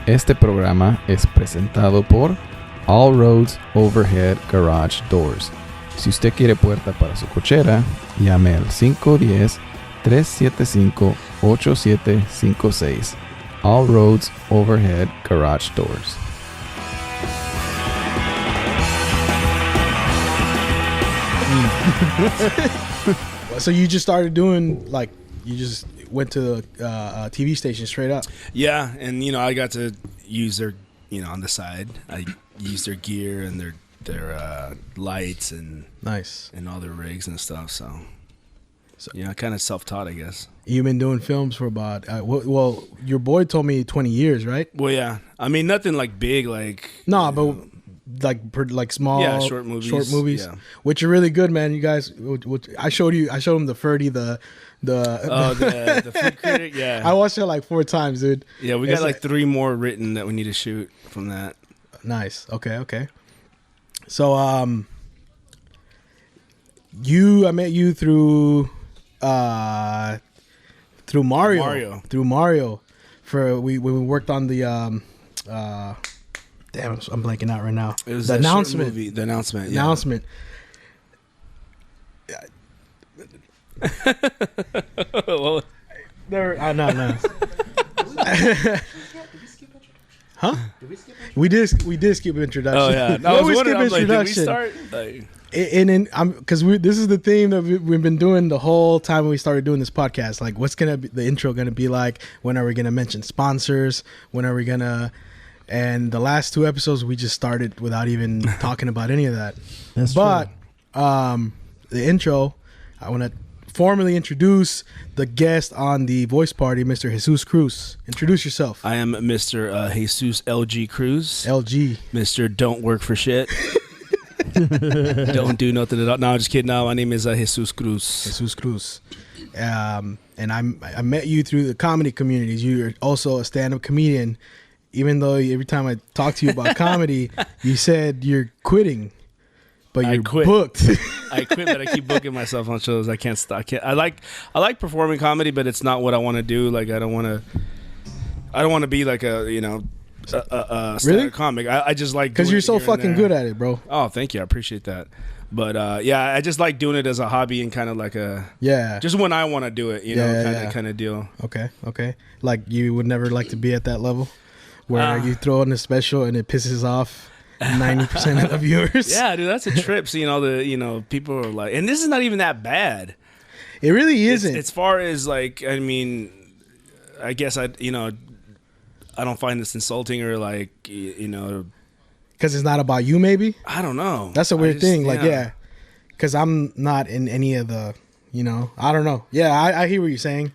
Este programa es presentado por All Roads Overhead Garage Doors. Si usted quiere puerta para su cochera, llame al 510-375-8756. All Roads Overhead Garage Doors. So you just started doing, like, you just went to a TV station straight up? Yeah, and I got to use their, on the side, I used their gear and their lights and Nice. and all their rigs and stuff. So kind of self-taught, I guess. You've been doing films for about, well, your boy told me 20 years, right? Well, yeah, I mean nothing like big, like No, but like small, short movies, yeah. Which are really good, man. You guys, I showed him the Ferdy, the food critic, yeah. I watched it like 4 times, dude. Yeah, we got like 3 more written that we need to shoot from that. Nice. Okay. So, I met you through Mario. Through Mario, when we worked on the damn, I'm blanking out right now. It was the announcement. Movie, the announcement. Yeah. Announcement. Well, no. Huh? We did skip introduction. Oh yeah, no, I was wondering. I was like, did we start? Because this is the theme that we've been doing the whole time we started doing this podcast. Like, what's gonna be the intro gonna be like? When are we gonna mention sponsors? When are we gonna? And the last 2 episodes we just started without even talking about any of that. That's true. The intro, I want to formally introduce the guest on the voice party, Mr. Jesus Cruz. Introduce yourself. I am Mr. Jesus LG Cruz. LG. Mr. Don't work for shit. Don't do nothing at all. No, I'm just kidding. No, my name is Jesus Cruz. Jesus Cruz. And I met you through the comedy communities. You're also a stand-up comedian. Even though every time I talk to you about comedy, you said you're quitting, but you're booked. I quit, but I keep booking myself on shows. I can't stop. I like performing comedy, but it's not what I want to do. Like I don't want to be like a really? comic. I just like because you're so fucking good at it, bro. Oh, thank you. I appreciate that. But I just like doing it as a hobby and kind of like just when I want to do it, kind of deal. Okay. Like you would never like to be at that level. Where you throw in a special and it pisses off 90% of the viewers. Yeah, dude, that's a trip. Seeing all the, people are like, and this is not even that bad. It really isn't. As far as like, I mean, I guess I don't find this insulting or like, because it's not about you. Maybe I don't know. That's a weird thing. Like, because I'm not in any of the, I don't know. Yeah, I hear what you're saying.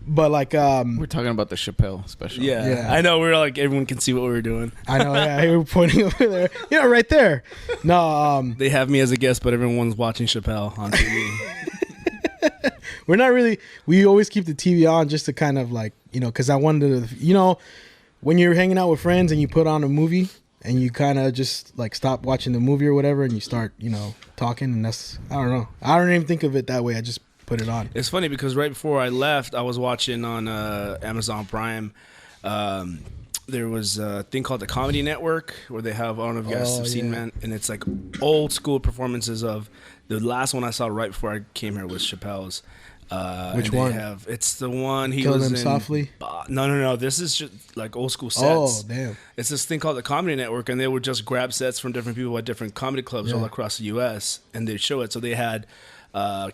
But like we're talking about the Chappelle special. Yeah. I know, we're like everyone can see what we were doing. I know, yeah. We were pointing over there. Yeah, right there. No, they have me as a guest, but everyone's watching Chappelle on TV. We're not really. We always keep the TV on just to kind of like, because I wanted to, when you're hanging out with friends and you put on a movie and you kind of just like stop watching the movie or whatever and you start, talking, and that's, I don't know. I don't even think of it that way. I just put it on. It's funny because right before I left, I was watching on Amazon Prime. There was a thing called the Comedy Network where they have, I don't know if you guys have seen, man, and it's like old school performances of the last one I saw right before I came here was Chappelle's. Which one? It's the one he Killing was Them in. Softly? No. This is just like old school sets. Oh, damn. It's this thing called the Comedy Network, and they would just grab sets from different people at different comedy clubs all across the U.S., and they'd show it. So they had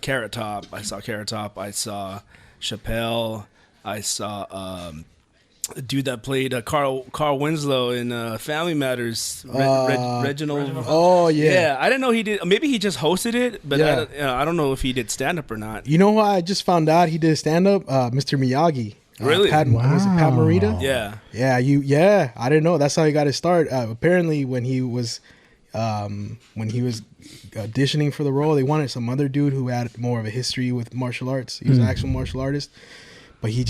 Carrot Top. I saw Carrot Top. I saw Chappelle. I saw a dude that played Carl Winslow in Family Matters. Reginald. Oh yeah. Yeah, I didn't know he did. Maybe he just hosted it, but I don't know if he did stand up or not. You know who I just found out he did stand up? Mr. Miyagi. Really? Was it Pat Morita? Yeah. Yeah. I didn't know. That's how he got his start. Apparently, when he was auditioning for the role, they wanted some other dude who had more of a history with martial arts. He was an actual martial artist, but he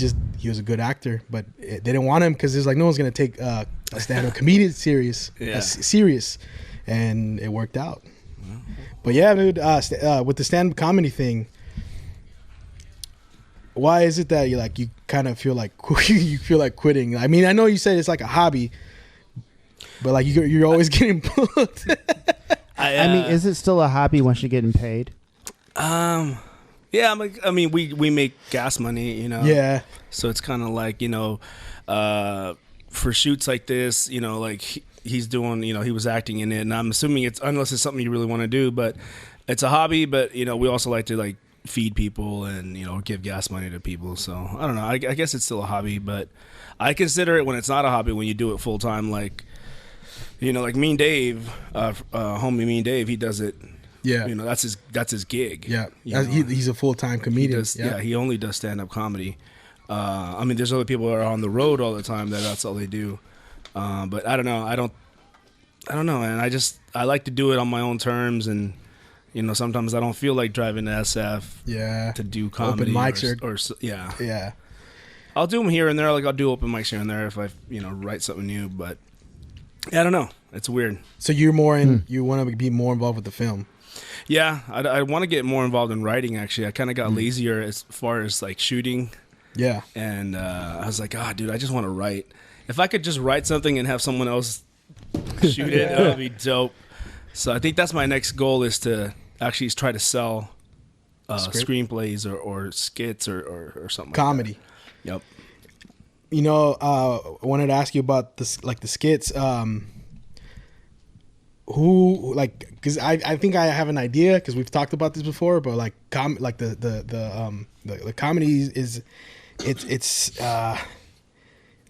was a good actor. But they didn't want him because there's like no one's gonna take a stand-up comedian serious, and it worked out. But yeah, dude, with the stand-up comedy thing, why is it that you kind of feel like you feel like quitting? I mean, I know you said it's like a hobby, but like you're always getting booked. I mean, is it still a hobby once you're getting paid? Yeah, I mean, we make gas money, you know. Yeah. So it's kind of like, you know, for shoots like this, you know, like he's doing, you know, he was acting in it, and I'm assuming it's, unless it's something you really want to do, but it's a hobby. But you know, we also like to like feed people and, you know, give gas money to people. So I don't know. I guess it's still a hobby, but I consider it when it's not a hobby, when you do it full time. Like, you know, like Mean Dave, homie Mean Dave, he does it. Yeah. You know, that's his gig. Yeah. You know? He's a full-time comedian. He only does stand-up comedy. I mean, there's other people that are on the road all the time that's all they do. But I don't know. I don't know, man. I like to do it on my own terms, and you know, sometimes I don't feel like driving to SF. Yeah. To do comedy. Open mics or yeah. Yeah. I'll do them here and there. Like I'll do open mics here and there if I, you know, write something new. But yeah, I don't know. It's weird. So you're more you want to be more involved with the film. Yeah, I want to get more involved in writing. Actually, I kind of got lazier as far as like shooting. Yeah. And I was like, dude, I just want to write. If I could just write something and have someone else shoot it, that would be dope. So I think that's my next goal, is to actually try to sell screenplays or skits or something. Comedy. Like that. Yep. You know, I wanted to ask you about this, like the skits. Who, like, because I think I have an idea, because we've talked about this before, but like the comedy is it's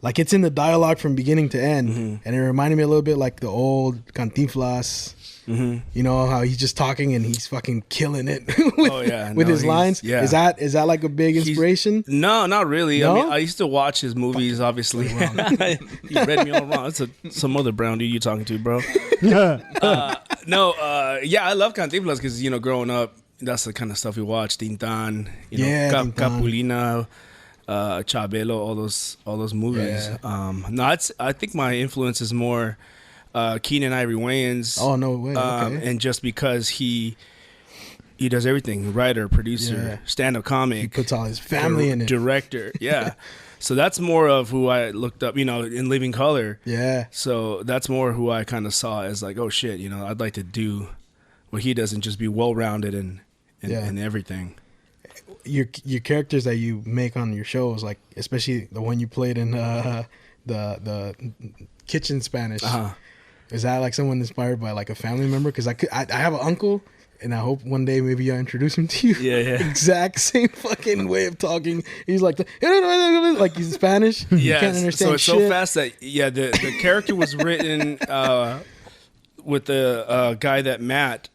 like it's in the dialogue from beginning to end, and it reminded me a little bit like the old Cantinflas. You know how he's just talking and he's fucking killing it with his lines. Yeah. Is that like a big inspiration? No, not really. No? I mean, I used to watch his movies. Obviously, he read me all wrong. That's some other brown dude you talking to, bro. Yeah, I love Cantinflas because, you know, growing up, that's the kind of stuff we watched. Tintan, you know, Capulina, Chabelo, all those movies. Yeah. I think my influence is more Keenan Ivory Wayans. Oh, no way. Okay. And just because he does everything, writer, producer, stand-up comic, he puts all his family in it, director. Yeah. So that's more of who I looked up, you know, in Living Color. Yeah. So that's more who I kind of saw as like, oh shit, you know, I'd like to do what he does and just be well-rounded in everything. Your characters that you make on your shows, like especially the one you played in the Kitchen Spanish. Is that like someone inspired by like a family member? Because I have an uncle, and I hope one day maybe I'll introduce him to you. Yeah. Exact same fucking way of talking. He's like like he's Spanish. Yeah, can't understand so it's shit. so fast that the character was written with the guy that Matt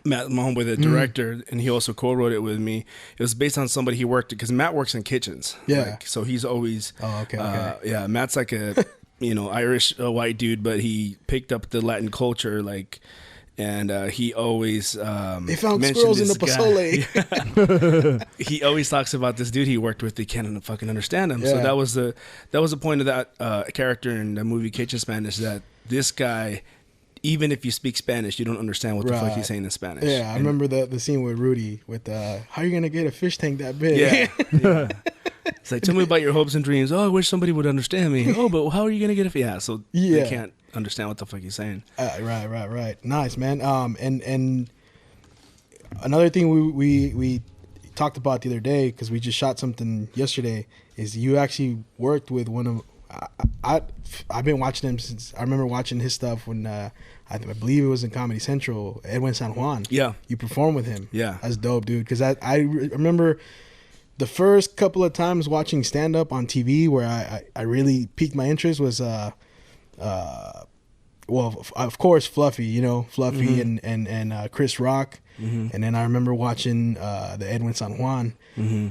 my homeboy, the director, and he also co-wrote it with me. It was based on somebody he worked, because Matt works in kitchens. Yeah. Like, so he's always. Oh, okay. Yeah, Matt's like a Irish white dude, but he picked up the Latin culture, like. And he always they found squirrels in the pozole. He always talks about this dude he worked with. They can't fucking understand him. Yeah. So that was the point of that character in the movie Kitchen Spanish. That this guy, even if you speak Spanish, you don't understand what the fuck he's saying in Spanish. Yeah, I remember the scene with Rudy with how are you gonna get a fish tank that big? Yeah. It's like, tell me about your hopes and dreams. Oh, I wish somebody would understand me. Oh, but how are you gonna get a fish? Yeah, so they can't understand what the fuck he's saying. Right. Nice, man. And another thing we talked about the other day, because we just shot something yesterday, is you actually worked with one of I've been watching him since I remember watching his stuff when I believe it was in Comedy Central, Edwin San Juan. Yeah, you performed with him. Yeah, that's dope, dude. Because I remember the first couple of times watching stand up on TV where I really piqued my interest was well, of course, Fluffy, Fluffy and Chris Rock. Mm-hmm. And then I remember watching the Edwin San Juan. Mm-hmm.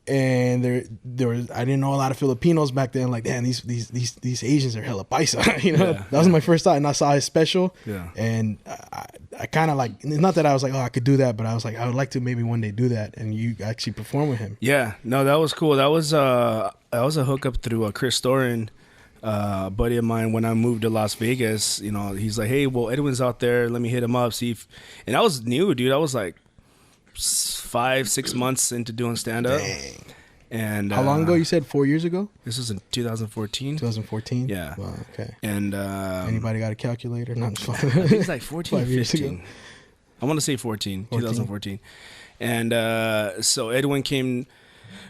And there was, I didn't know a lot of Filipinos back then. Like, damn, these Asians are hella paisa. That was my first thought. And I saw his special. Yeah. And I kind of like, not that I was like, oh, I could do that, but I was like, I would like to maybe one day do that. And you actually perform with him. Yeah. No, that was cool. That was a hookup through Chris Storin, a buddy of mine. When I moved to Las Vegas, he's like, hey, well, Edwin's out there. Let me hit him up, see if. And I was new, dude. I was like 5-6 months into doing stand-up. Dang. And how long ago? You said 4 years ago? This was in 2014. 2014? Yeah. Wow, okay. And anybody got a calculator? No, I'm just I think it's like 14 or 5 years 15. ago. I want to say 2014. And so Edwin came.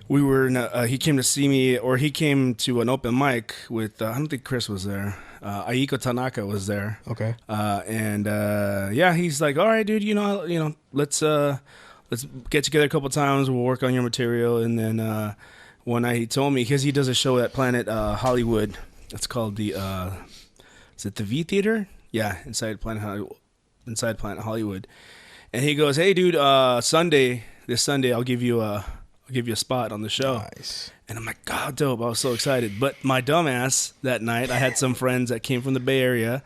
We were he came to see me, or he came to an open mic with I don't think Chris was there. Aiko Tanaka was there. Okay. And he's like, all right, dude, let's get together a couple times. We'll work on your material. And then one night he told me, because he does a show at Planet Hollywood. It's called is it the V Theater? Yeah, inside Planet Hollywood. And he goes, hey, dude, this Sunday, I'll give you a spot on the show. Nice. And I'm like, God, dope. I was so excited. But my dumbass that night, I had some friends that came from the Bay Area,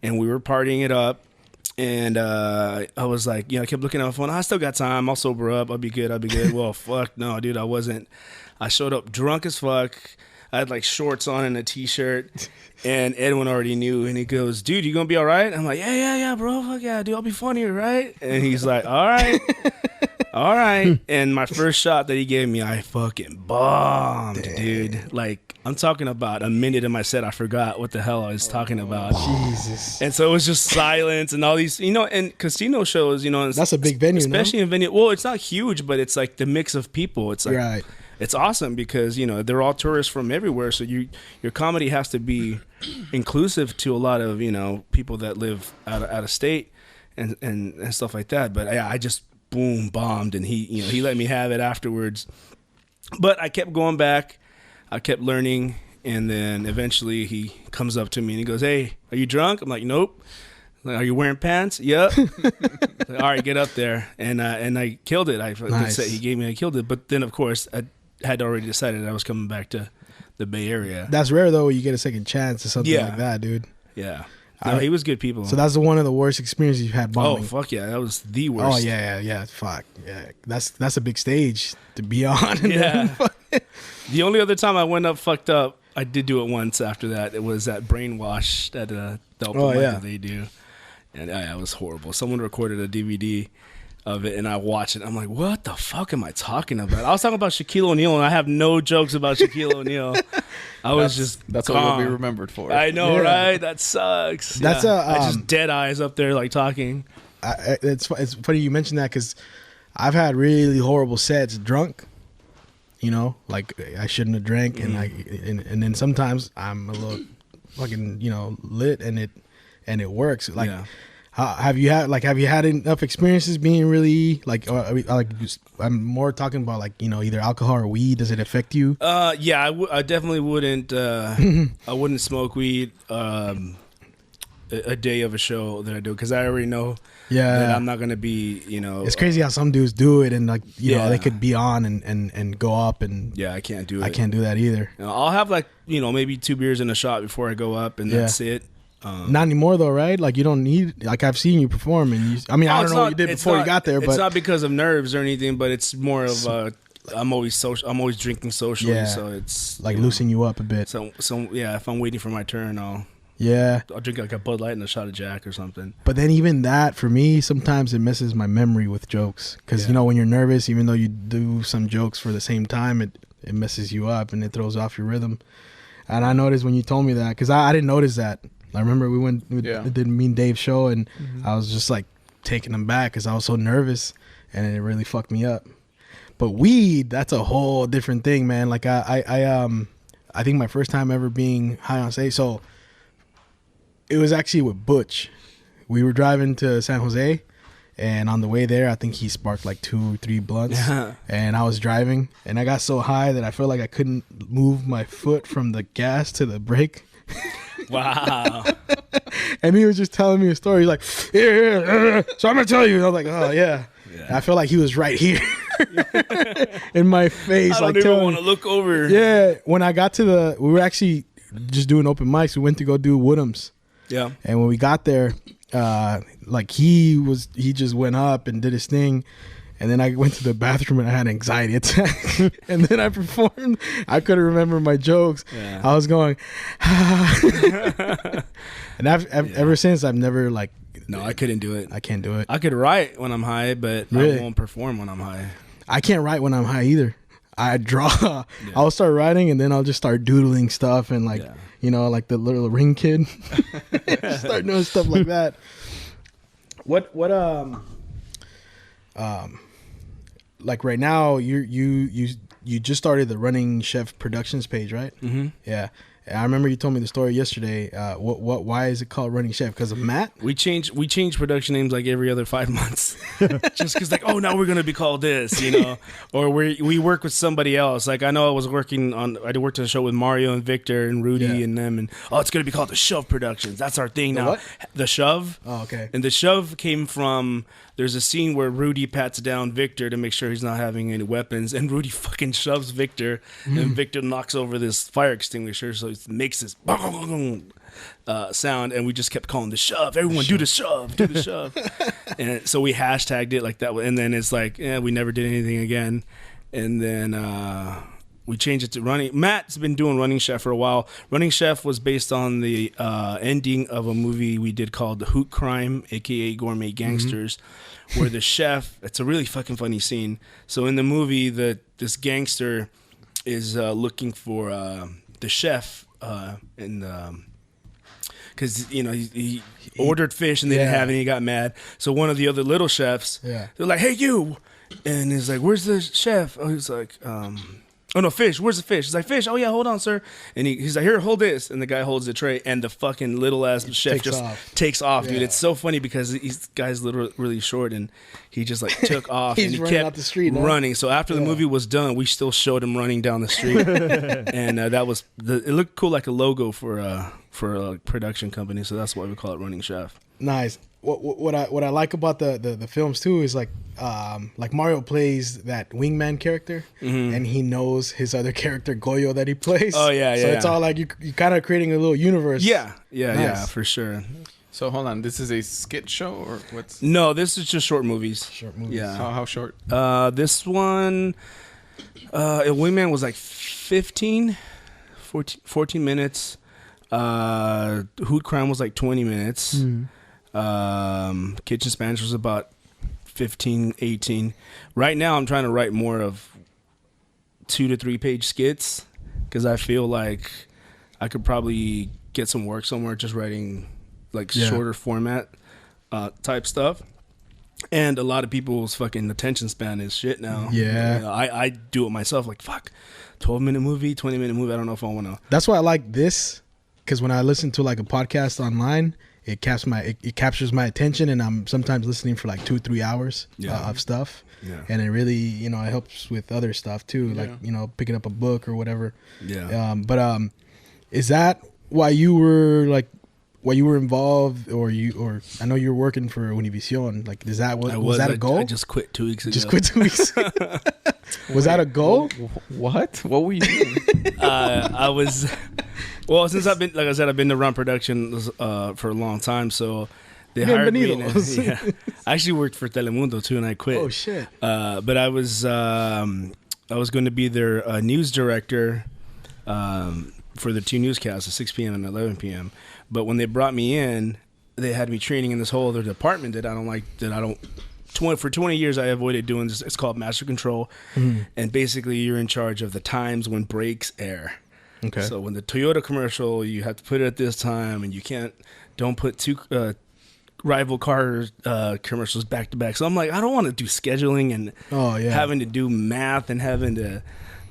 and we were partying it up. And I was like, I kept looking at my phone. I still got time. I'll sober up. I'll be good. Well, fuck no, dude. I wasn't. I showed up drunk as fuck. I had like shorts on and a t-shirt, and Edwin already knew. And he goes, dude, you gonna be all right? I'm like, yeah, bro. Fuck yeah, dude. I'll be funny, right? And he's like, all right. All right. And my first shot that he gave me, I fucking bombed, dude. Like, I'm talking about a minute in my set, I forgot what the hell I was talking about. Jesus. And so it was just silence and all these, and casino shows, that's a big venue, especially in venue. Well, it's not huge, but it's like the mix of people. It's like, right. It's awesome because, they're all tourists from everywhere. So your comedy has to be inclusive to a lot of, people that live out of state and stuff like that. But I just boom bombed, and he let me have it afterwards. But I kept going back. I kept learning, and then eventually he comes up to me and he goes, hey, are you drunk? I'm like, nope. Like, are you wearing pants? Yep. Like, all right, get up there. And I killed it. Nice. He gave me, I killed it. But then, of course, I had already decided I was coming back to the Bay Area. That's rare, though, when you get a second chance or something like that, dude. Yeah. No, he was good people. So that's one of the worst experiences you've had bombing. Oh, fuck yeah. That was the worst. Oh, yeah. Fuck. Yeah. That's a big stage to be on. Yeah. The only other time I went up fucked up, I did do it once after that. It was at Brainwash at the open mic that they do. And it was horrible. Someone recorded a DVD of it, and I watched it. I'm like, what the fuck am I talking about? I was talking about Shaquille O'Neal, and I have no jokes about Shaquille O'Neal. That's what you'll be remembered for. I know, right? That sucks. That's I just dead eyes up there like talking. It's funny you mentioned that because I've had really horrible sets drunk. Like I shouldn't have drank, and and then sometimes I'm a little fucking lit, and it works. Like, have you had enough experiences being really like I'm more talking about like either alcohol or weed. Does it affect you? I definitely wouldn't. I wouldn't smoke weed a day of a show that I do because I already know. that I'm not gonna be. It's crazy how some dudes do it, and like they could be on and go up, and I can't do it. I can't do that either. I'll have like maybe 2 beers and a shot before I go up, and that's it. Not anymore though, right? Like you don't need. Like I've seen you perform, and I don't know what you did before you got there, but it's not because of nerves or anything. But it's more of I'm always social. I'm always drinking socially, so it's like loosen you up a bit. So if I'm waiting for my turn, I'll drink like a Bud Light and a shot of Jack or something. But then even that, for me, sometimes it messes my memory with jokes. Because, when you're nervous, even though you do some jokes for the same time, it messes you up and it throws off your rhythm. And I noticed when you told me that, because I didn't notice that. I remember we did Me and Dave's show, and I was just like taking him back because I was so nervous, and it really fucked me up. But weed, that's a whole different thing, man. Like I think my first time ever being high on stage, so it was actually with Butch. We were driving to San Jose, and on the way there, I think he sparked like 2 or 3 blunts. And I was driving, and I got so high that I felt like I couldn't move my foot from the gas to the brake. Wow. And he was just telling me a story. He's like, yeah. So I'm gonna tell you. And I was like, oh yeah. I felt like he was right here in my face. I don't even want to look over. Yeah. When I got to we were actually just doing open mics. We went to go do Woodham's. Yeah. And when we got there, like he just went up and did his thing. And then I went to the bathroom and I had an anxiety attack. And then I performed. I couldn't remember my jokes. Yeah. I was going, and ever since I've never like No, I couldn't do it. I can't do it. I could write when I'm high, but Really? I won't perform when I'm high. I can't write when I'm high either. I draw. I'll start writing and then I'll just start doodling stuff and like, like the little ring kid. Start doing stuff like that. What like right now you just started the Running Chef Productions page, right? Mm-hmm. Yeah. I remember you told me the story yesterday. Why is it called Running Chef? Because of Matt? We change production names like every other 5 months, just because like, oh, now we're gonna be called this, or we work with somebody else. Like I know I worked on a show with Mario and Victor and Rudy and them, and it's gonna be called the Shove Productions. That's our thing now. What? The Shove. Oh, okay. And the Shove came from. There's a scene where Rudy pats down Victor to make sure he's not having any weapons, and Rudy fucking shoves Victor, and Victor knocks over this fire extinguisher, so it makes this sound, and we just kept calling the Shove. Everyone do the Shove, do the Shove. And so we hashtagged it like that, and then it's like, we never did anything again. And then we changed it to Running. Matt's been doing Running Chef for a while. Running Chef was based on the ending of a movie we did called The Hoot Crime, a.k.a. Gourmet Gangsters, where the chef, it's a really fucking funny scene. So in the movie, this gangster is looking for the chef, because he ordered fish and they didn't have it and he got mad. So one of the other little chefs, they're like, hey, you! And he's like, where's the chef? Oh, he's like, oh no, fish. Where's the fish? He's like, fish. Oh yeah, hold on, sir. And he's like, here, hold this. And the guy holds the tray, and the fucking little ass chef takes off, dude. It's so funny because this guy's literally really short, and he just like took off. He's and he running kept out the street, running. So after the movie was done, we still showed him running down the street, and that was it looked cool, like a logo for a production company. So that's why we call it Running Chef. Nice. What I like about the films too is like Mario plays that wingman character, and he knows his other character Goyo that he plays. Oh yeah, yeah. So it's all like you kind of creating a little universe. Yeah, Nice. for sure. So hold on, this is a skit show or what's? No, this is just short movies. Short movies. Yeah. How short? This one, Wingman was like 14 minutes. Hoot Crime was like 20 minutes. Kitchen Spanish was about 15, 18. Right now I'm trying to write more of 2 to 3 page skits because I feel like I could probably get some work somewhere just writing like shorter format type stuff. And a lot of people's fucking attention span is shit now. Yeah. I do it myself, like, fuck, 12-minute movie, 20-minute movie. I don't know if I want to. That's why I like this, because when I listen to like a podcast online, it captures my attention, and I'm sometimes listening for like 2-3 hours of stuff. Yeah. And it really, it helps with other stuff too, like, picking up a book or whatever. Yeah. But is that why you were involved, or I know you're working for Univision, like, is that was that a goal? I just quit 2 weeks ago. Just quit 2 weeks. Was that a goal? What were you doing? I was, well, since I've been, like I said, I've been to run production for a long time, so they hired me. I actually worked for Telemundo too, and I quit. Oh shit! But I was going to be their news director for the 2 newscasts at 6 p.m. and 11 p.m. But when they brought me in, they had me training in this whole other department that I don't like. For 20 years, I avoided doing this. It's called Master Control, and basically you're in charge of the times when breaks air. Okay. So when the Toyota commercial, you have to put it at this time, and don't put 2 rival car commercials back to back. So I'm like, I don't want to do scheduling and having to do math and having to,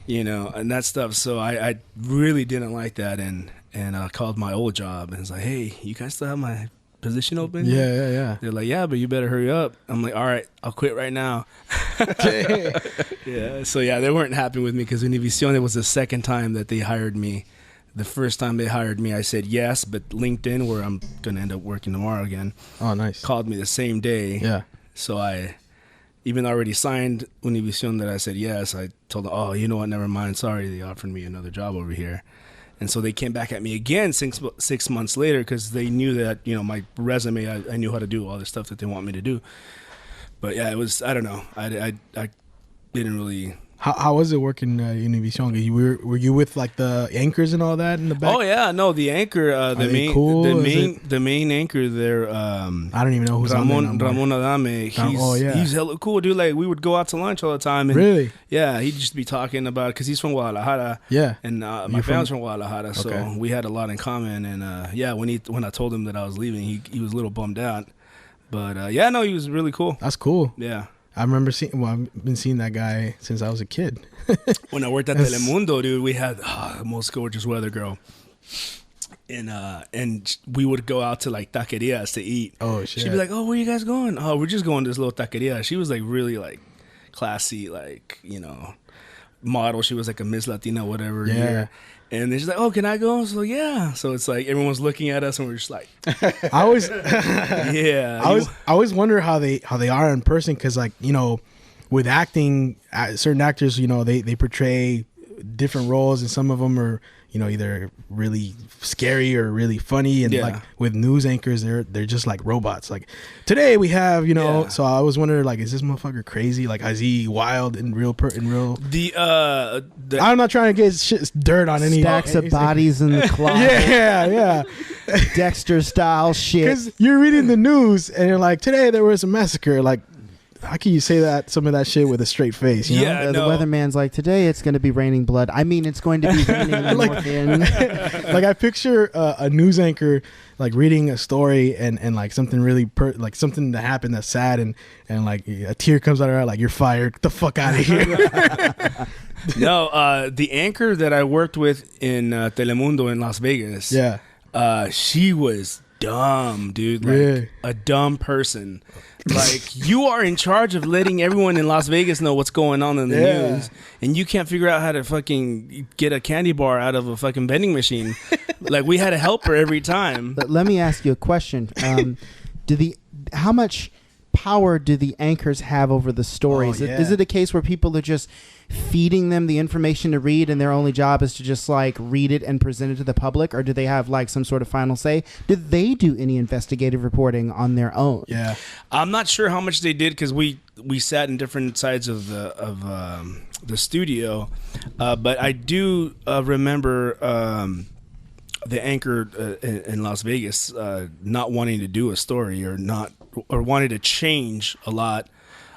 and that stuff. So I really didn't like that, and I called my old job and was like, hey, you guys still have my position open? Yeah. They're like, yeah, but you better hurry up. I'm like, all right, I'll quit right now. Yeah. So they weren't happy with me because Univision, it was the second time that they hired me. The first time they hired me, I said yes, but LinkedIn, where I'm going to end up working tomorrow again, called me the same day. Yeah. So I, even already signed Univision that I said yes, I told them, oh, you know what, never mind, sorry, they offered me another job over here. And so they came back at me again 6 months later because they knew that, my resume, I knew how to do all the stuff that they want me to do. But yeah, it was, I don't know. I didn't really How was it working Univision? Were you with like the anchors and all that in the back? Oh yeah, no, the anchor, the main anchor there. I don't even know who's Ramon Adame. He's hella cool, dude. Like we would go out to lunch all the time. And really? Yeah, he'd just be talking about because he's from Guadalajara. Yeah, and my family's from Guadalajara, so we had a lot in common. And when I told him that I was leaving, he was a little bummed out. But he was really cool. That's cool. Yeah. I remember I've been seeing that guy since I was a kid. When I worked at Telemundo, dude, we had the most gorgeous weather girl. And we would go out to like taquerias to eat. Oh, shit. She'd be like, oh, where you guys going? Oh, we're just going to this little taqueria. She was like really like classy, like, model. She was like a Miss Latina, whatever. Yeah. Year. And then she's like, oh, can I go? So yeah. So it's like everyone's looking at us and we're just like, I always, yeah. I always wonder how they are in person. Cause like, with acting, certain actors, they portray different roles and some of them are, either really scary or really funny. And like with news anchors, they're just like robots. Like today we have, so I was wondering like, is this motherfucker crazy? Like, is he wild in real? I'm not trying to get dirt on any stacks of bodies in the closet. yeah. Dexter style shit. Because you're reading the news and you're like, today there was a massacre. Like, how can you say some of that shit with a straight face? You know? The weatherman's like, today it's going to be raining blood. I mean, it's going to be raining in the north end. Like I picture a news anchor like reading a story and like something really like something that happened that's sad and like a tear comes out of her eye, like, you're fired. Get the fuck out of here. No, the anchor that I worked with in Telemundo in Las Vegas. Yeah. She was dumb, dude. Like a dumb person. Like, you are in charge of letting everyone in Las Vegas know what's going on in the news, and you can't figure out how to fucking get a candy bar out of a fucking vending machine. Like, we had a helper every time. But let me ask you a question. How much power do the anchors have over the stories? Is it a case where people are just feeding them the information to read and their only job is to just like read it and present it to the public, or do they have like some sort of final say? Did they do any investigative reporting on their own? Yeah, I'm not sure how much they did because we sat in different sides of the studio, but I do remember the anchor in Las Vegas not wanting to do a story or wanting to change a lot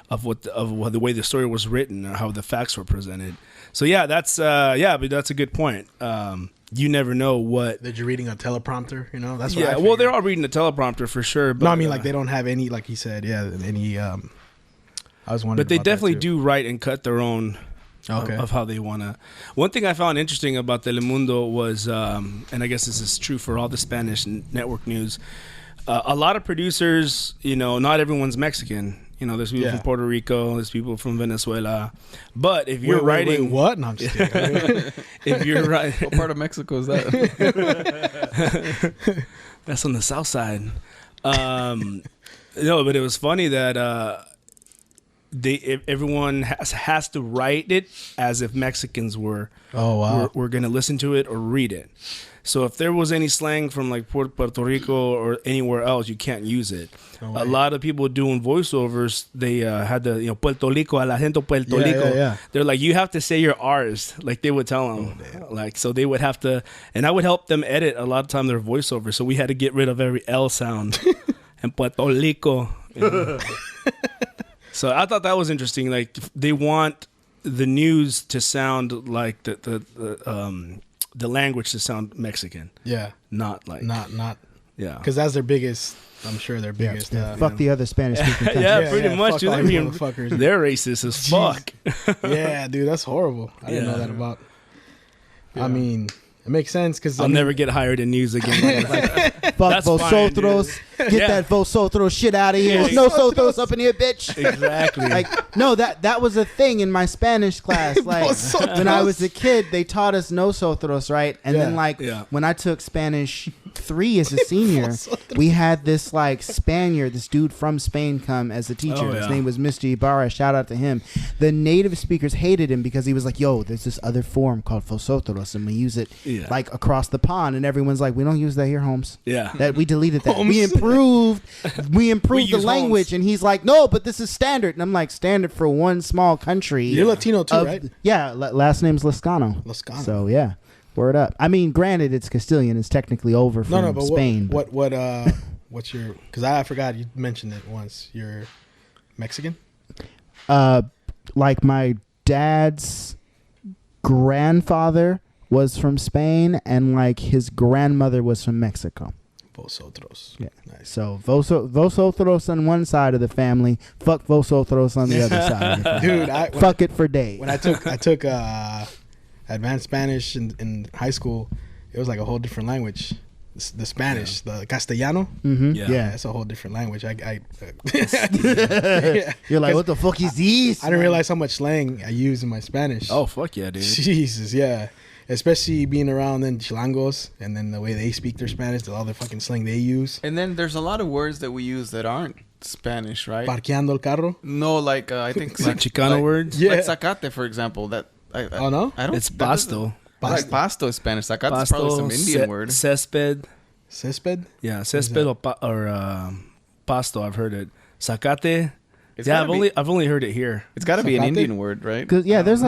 of the way the story was written or how the facts were presented. So yeah, that's but that's a good point. You never know what that you're reading a teleprompter. That's what. Yeah, well, they're all reading a teleprompter for sure. But no, I mean like they don't have any, like he said. Yeah, any. I was wondering, but they definitely do write and cut their own. Okay. Of how they want to. One thing I found interesting about Telemundo was, and I guess this is true for all the Spanish network news, a lot of producers, not everyone's Mexican. There's people from Puerto Rico, there's people from Venezuela. But if you're writing... Wait, what? No, I'm just kidding. If you're writing... What part of Mexico is that? That's on the south side. No, but it was funny that... everyone has to write it as if Mexicans were going to listen to it or read it. So if there was any slang from like Puerto Rico or anywhere else, you can't use it. A lot of people doing voiceovers, they had the Puerto Rico, el acento Puerto Rico. Yeah. They're like, you have to say your R's, like they would tell them. Like, so they would have to, and I would help them edit a lot of time their voiceover. So we had to get rid of every L sound and Puerto Rico. So I thought that was interesting. Like they want the news to sound like the language to sound Mexican. Yeah. Not like yeah. Because that's their biggest. I'm sure their biggest. Fuck the other Spanish speaking countries. Yeah, pretty much. Fuck all Dude, you motherfuckers. They're racist as fuck. Yeah, dude, that's horrible. I didn't know that about. Yeah. I mean, it makes sense because I'll never get hired in news again. Fuck vosotros. Get that vosotros shit out of here. Yeah, no sotros up in here, bitch. Exactly. Like, no, that was a thing in my Spanish class. Like when I was a kid, they taught us no sotros, right? And then when I took Spanish week 3 as a senior, we had this like Spaniard, this dude from Spain, come as a teacher. His name was Mr. Ibarra. Shout out to him. The native speakers hated him because he was like, yo, there's this other form called vosotros, and we use it like across the pond, and everyone's like, we don't use that here, Holmes. Yeah, that we deleted that. We improved the language, and he's like, no, but this is standard. And I'm like, standard for one small country. You're Latino too, right? Yeah, last name's Lascano. So yeah, word up. I mean, granted, it's Castilian. It's technically over from Spain. What's your? Because I forgot you mentioned it once. You're Mexican. Like my dad's grandfather was from Spain, and like his grandmother was from Mexico. Vosotros. Yeah. Nice. So vosotros on one side of the family, fuck vosotros on the other side of the family. Dude, fuck it for days. When I took advanced Spanish in high school, it was like a whole different language. The Spanish, the Castellano. Mm-hmm. Yeah, it's a whole different language. You're like, what the fuck is this? I didn't realize how much slang I use in my Spanish. Oh, fuck yeah, dude. Jesus, yeah. Especially being around then Chilangos, and then the way they speak their Spanish, all the fucking slang they use. And then there's a lot of words that we use that aren't Spanish, right? Parqueando el carro? No, like I think like Chicano words. Yeah, like zacate, for example. Oh no, I don't. It's pasto. Like pasto is Spanish. Zacate is probably some Indian word. Césped. Césped? Yeah, césped or pasto. I've heard it. Zacate. I've only heard it here. It's got to be an Indian word, right? Cause there's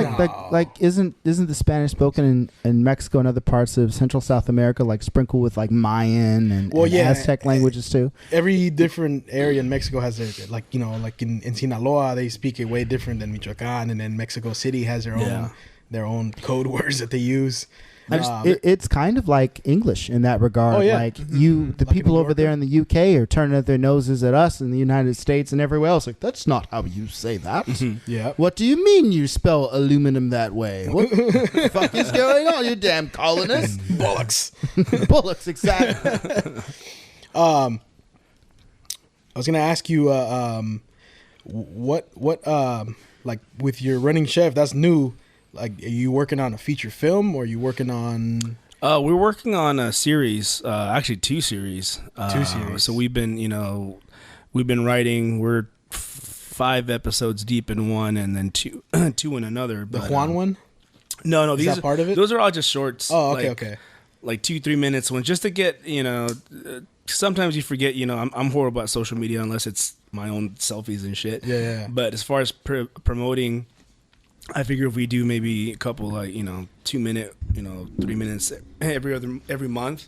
isn't the Spanish spoken in Mexico and other parts of Central South America like sprinkled with like Mayan and Aztec languages too? Every different area in Mexico has their like in Sinaloa they speak it way different than Michoacan, and then Mexico City has their own code words that they use. It's kind of like English in that regard. Oh, yeah. Like the people over there in the UK are turning their noses at us in the United States and everywhere else. Like, that's not how you say that. Yeah. What do you mean you spell aluminum that way? What the fuck is going on, you damn colonists? Bollocks. Bollocks, exactly. I was gonna ask you, what like with your running chef, that's new. Like, are you working on a feature film, or are you working on? We're working on a series, actually 2 series. 2 series. So we've been writing. We're 5 episodes deep in one, and then two in another. The Juan one? No, is that part of it? Those are all just shorts. Oh, okay. Like 2-3 minutes ones, just to get sometimes you forget. I'm horrible at social media unless it's my own selfies and shit. Yeah. But as far as promoting, I figure if we do maybe a couple 2 minute, 3 minutes every month,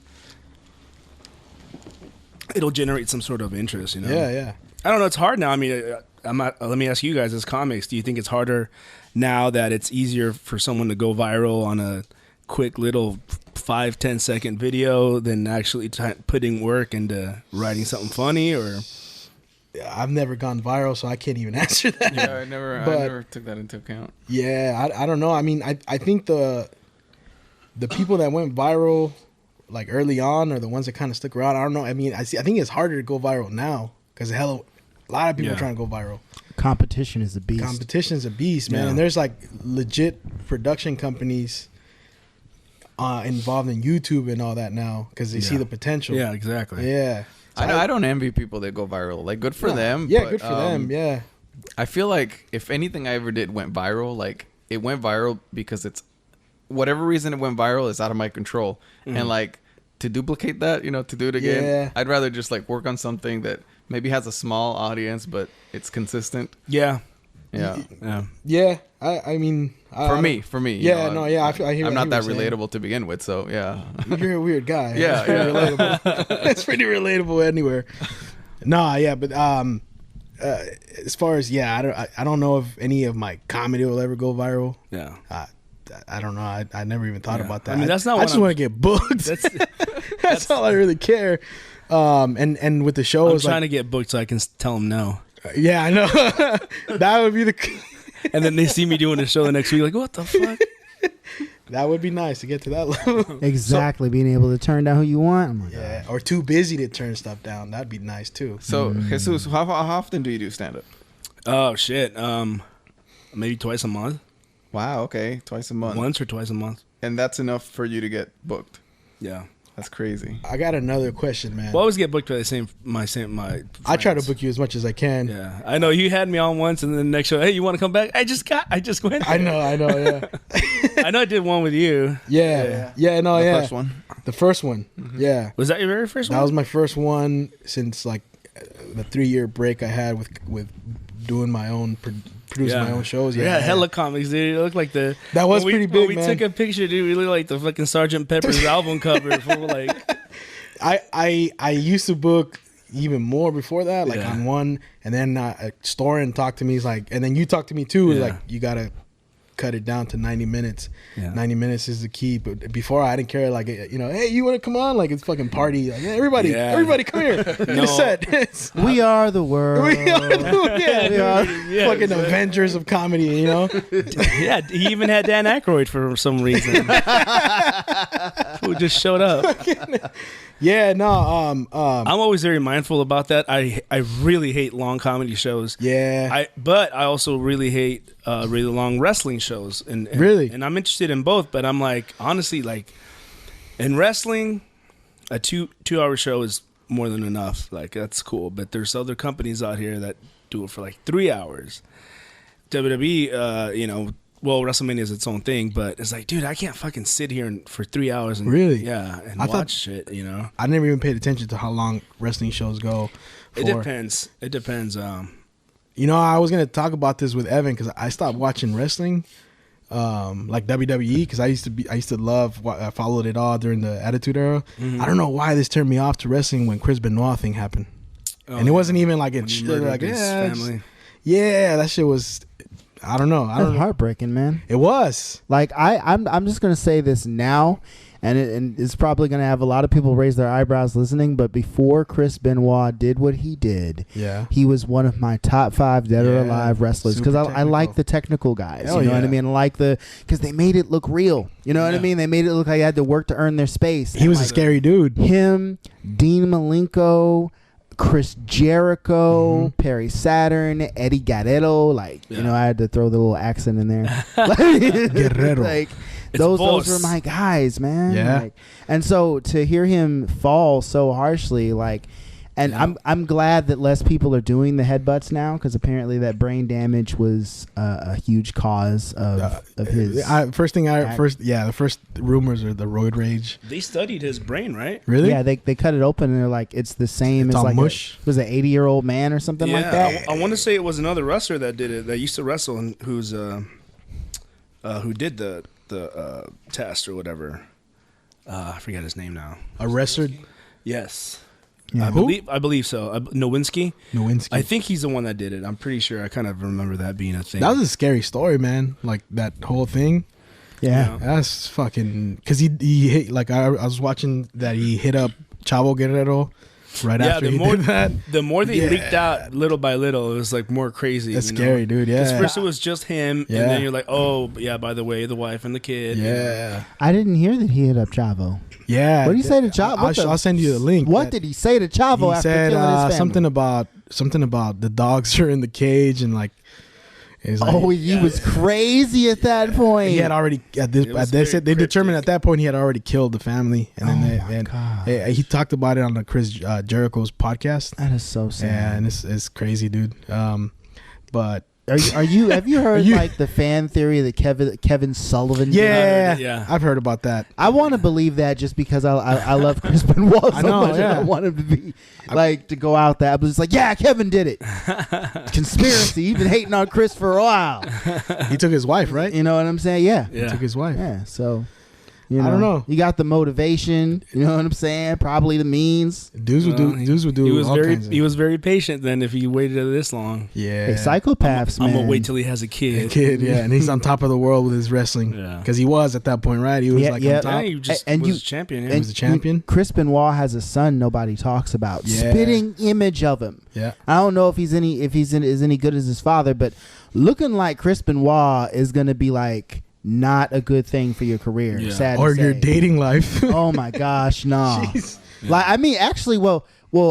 it'll generate some sort of interest. Yeah. I don't know. It's hard now. I mean, let me ask you guys as comics. Do you think it's harder now that it's easier for someone to go viral on a quick little 5-10 second video than actually putting work into writing something funny? Or I've never gone viral, so I can't even answer that. Yeah, I never took that into account. Yeah, I don't know. I mean, I think the people that went viral like early on are the ones that kind of stuck around. I don't know. I mean, I think it's harder to go viral now because a lot of people are trying to go viral. Competition is a beast. Competition's a beast, man. Yeah. And there's like legit production companies involved in YouTube and all that now because they see the potential. Yeah, exactly. Yeah. So I don't envy people that go viral. Like, good for them. Yeah, but, good for them. Yeah. I feel like if anything I ever did went viral, like it went viral because it's whatever reason it went viral is out of my control. And like to duplicate that, to do it again, I'd rather just like work on something that maybe has a small audience, but it's consistent. Yeah. I mean, for me, I hear. I'm not that relatable to begin with, so yeah. You're a weird guy. Yeah, relatable. It's pretty relatable anywhere. But as far as I don't know if any of my comedy will ever go viral. Yeah. I don't know. I never even thought about that. I mean, that's not. I just want to get booked. That's all I really care. And with the show, I'm trying to get booked so I can tell them no. Yeah, I know. That would be and then they see me doing a show the next week, like, what the fuck? That would be nice to get to that level. Exactly, being able to turn down who you want. Oh my God. Or too busy to turn stuff down. That'd be nice too. So, Jesus, how often do you do stand-up? Oh shit, maybe twice a month. Wow, okay, twice a month. Once or twice a month. And that's enough for you to get booked. Yeah. That's crazy. I got another question, man. Well, I always get booked by my I try to book you as much as I can. Yeah, I know you had me on once, and then the next show, hey, you want to come back? I just went. I know, yeah. I know I did one with you. Yeah. First one. The first one. Mm-hmm. Yeah. Was that your very first one? That was my first one since like the 3-year break I had with doing my own producing my own shows. Yeah, hella comics, dude. It looked like that was pretty big, when we man. took a picture, dude. We looked like the fucking Sgt. Pepper's album cover. For like, I used to book even more before that, like on one, and then Storin talked to me. He's like, and then you talked to me too. Like, you gotta cut it down to 90 minutes. 90 minutes is the key. But before I didn't care, like, hey, you want to come on? Like, it's fucking party. Like, everybody come here. Get a set. We are the world. We are fucking Avengers of comedy, Yeah, he even had Dan Aykroyd for some reason. Who just showed up. Yeah, no. I'm always very mindful about that. I really hate long comedy shows. Yeah. But I also really hate really long wrestling shows. And really? And I'm interested in both, but I'm like, honestly, like, in wrestling, a 2-hour show is more than enough. Like, that's cool. But there's other companies out here that do it for like 3 hours. WWE, well, WrestleMania is its own thing, but it's like, dude, I can't fucking sit here for 3 hours and and watch shit. I never even paid attention to how long wrestling shows go. It depends. I was gonna talk about this with Evan because I stopped watching wrestling, like WWE, because I used to love. I followed it all during the Attitude Era. Mm-hmm. I don't know why this turned me off to wrestling when Chris Benoit thing happened, and it wasn't even like it. Like, family. That shit was. I don't know. That's heartbreaking, man. It was. Like, I'm just gonna say this now, and it's probably gonna have a lot of people raise their eyebrows listening. But before Chris Benoit did what he did, he was one of my top 5 dead or alive wrestlers because I like the technical guys. What I mean? I like because they made it look real. You know what I mean? They made it look like I had to work to earn their space. He was a scary dude. Him, Dean Malenko, Chris Jericho, Perry Saturn, Eddie Guerrero, I had to throw the little accent in there. Guerrero. Those were my guys, man. Yeah. And so to hear him fall so harshly, I'm glad that less people are doing the headbutts now because apparently that brain damage was a huge cause of his. The first rumors are the roid rage. They studied his brain, right? Really? Yeah, they cut it open and they're like, it's the same it's as like mush. Was an 80-year-old man or something like that. I want to say it was another wrestler that did it, that used to wrestle and who did the test or whatever. I forget his name now. A wrestler? Yes. Yeah. I believe so. Nowinski. I think he's the one that did it. I'm pretty sure. I kind of remember that being a thing. That was a scary story, man. Like that whole thing. Yeah. That's fucking. Because he hit, like, I was watching that he hit up Chavo Guerrero right after he did that. The more they leaked out little by little, it was like more crazy. That's scary, dude. Yeah. Because first it was just him, and then you're like, oh, yeah, by the way, the wife and the kid. Yeah. I didn't hear that he hit up Chavo. Yeah. What did he say to Chavo? I'll send you the link. What did he say to Chavo after killing his family? Something about the dogs are in the cage and like. He was crazy at that point. He had already they determined at that point he had already killed the family, and then he talked about it on the Chris Jericho's podcast. That is so sad. Yeah, and it's crazy, dude. But have you heard like the fan theory that Kevin Sullivan? Yeah, I've heard about that. I want to believe that just because I love Chris Benoit so much. And I want him to be to go out there. I was just like, yeah, Kevin did it. Conspiracy. You've been hating on Chris for a while. He took his wife, right? You know what I'm saying? Yeah. He took his wife. Yeah. So. I don't know. You got the motivation. You know what I'm saying? Probably the means. Dudes would do. He was very patient then. If he waited this long. Yeah. Hey, psychopaths, man. I'm gonna wait till he has a kid. And he's on top of the world with his wrestling. Yeah. Because he was at that point, right? He was on top. Yeah, he was a champion. He was a champion. Chris Benoit has a son nobody talks about. Yeah. Spitting image of him. Yeah. I don't know if he's any good as his father, but looking like Chris Benoit is gonna be like. Not a good thing for your career. Yeah. Sad or to say. your dating life. Oh my gosh, no. Yeah. Like, I mean, actually, well,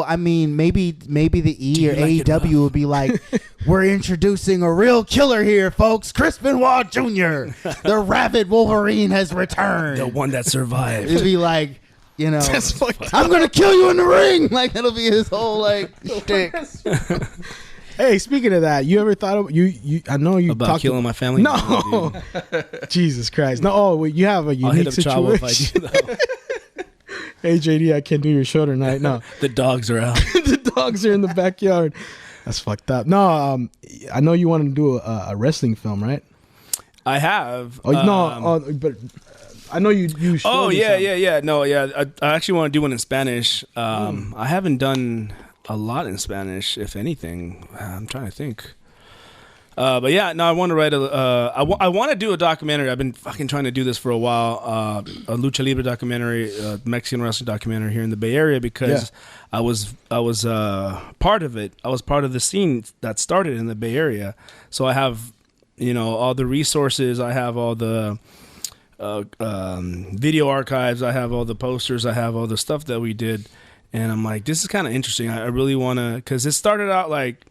I mean, maybe the E or AEW would be like, we're introducing a real killer here, folks. Chris Benoit Jr. The rabid Wolverine has returned. The one that survived. It'd be like, You know, I'm gonna kill you in the ring. Like that'll be his whole like shtick. Hey, speaking of that, you ever thought of you? I know you about killing my family. No, Jesus Christ, no. Oh, you have a unique situation. If I do, hey JD, I can't do your show tonight. No, the dogs are out. The dogs are in the backyard. That's fucked up. No, I know you want to do a wrestling film, right? I have. Oh no, but I know you. Oh yeah. No, yeah. I actually want to do one in Spanish. I haven't done a lot in Spanish, if anything. I'm trying to think. But yeah, no, I want to write I want to do a documentary. I've been fucking trying to do this for a while. A lucha libre documentary, Mexican wrestling documentary here in the Bay Area because I was part of it. I was part of the scene that started in the Bay Area. So I have, all the resources. I have all the video archives. I have all the posters. I have all the stuff that we did. And I'm like, this is kind of interesting. I really want to, because it started out like,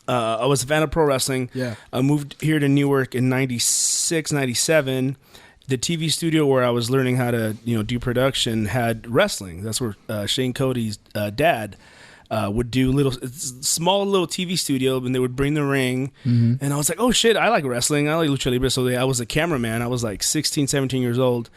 I was a fan of pro wrestling. Yeah. I moved here to Newark in 96, 97. The TV studio where I was learning how to, do production had wrestling. That's where Shane Cody's dad would do small little TV studio, and they would bring the ring. Mm-hmm. And I was like, oh shit, I like wrestling. I like lucha libre. So I was a cameraman. I was like 16, 17 years old.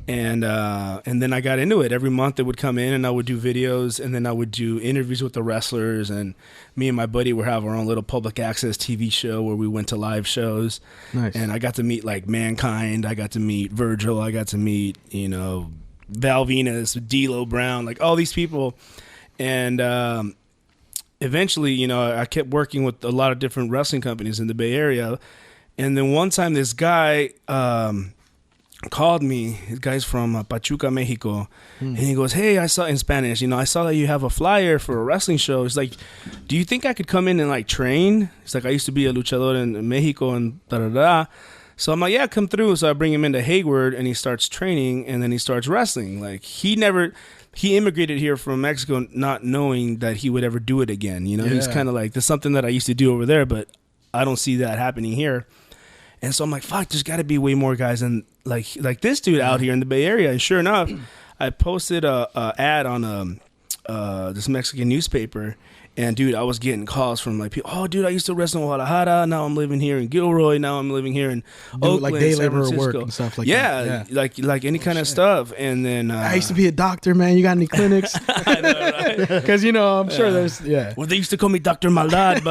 And then I got into it. Every month they would come in and I would do videos, and then I would do interviews with the wrestlers, and me and my buddy would have our own little public access TV show where we went to live shows. Nice. And I got to meet like Mankind. I got to meet Virgil. I got to meet, Val Venus, D'Lo Brown, like all these people. And eventually, I kept working with a lot of different wrestling companies in the Bay Area. And then one time this guy called me. This guy's from Pachuca, Mexico, and he goes, hey, I saw in Spanish, I saw that you have a flyer for a wrestling show. He's like, do you think I could come in and like train? He's like, I used to be a luchador in Mexico and da-da-da. So I'm like, yeah, come through. So I bring him into Hayward, and he starts training, and then he starts wrestling. Like he immigrated here from Mexico not knowing that he would ever do it again. He's kind of like, there's something that I used to do over there, but I don't see that happening here. And so I'm like, fuck, there's got to be way more guys than like this dude out here in the Bay Area. And sure enough, I posted a ad on this Mexican newspaper, and dude, I was getting calls from like people. Oh, dude, I used to wrestle in Guadalajara. Now I'm living here in Gilroy. Now I'm living here in Oakland, like day labor work and stuff like that. Yeah, like any kind of stuff. And then I used to be a doctor, man. You got any clinics? I know, right? Because I'm sure there's Well, they used to call me Dr. Maldad,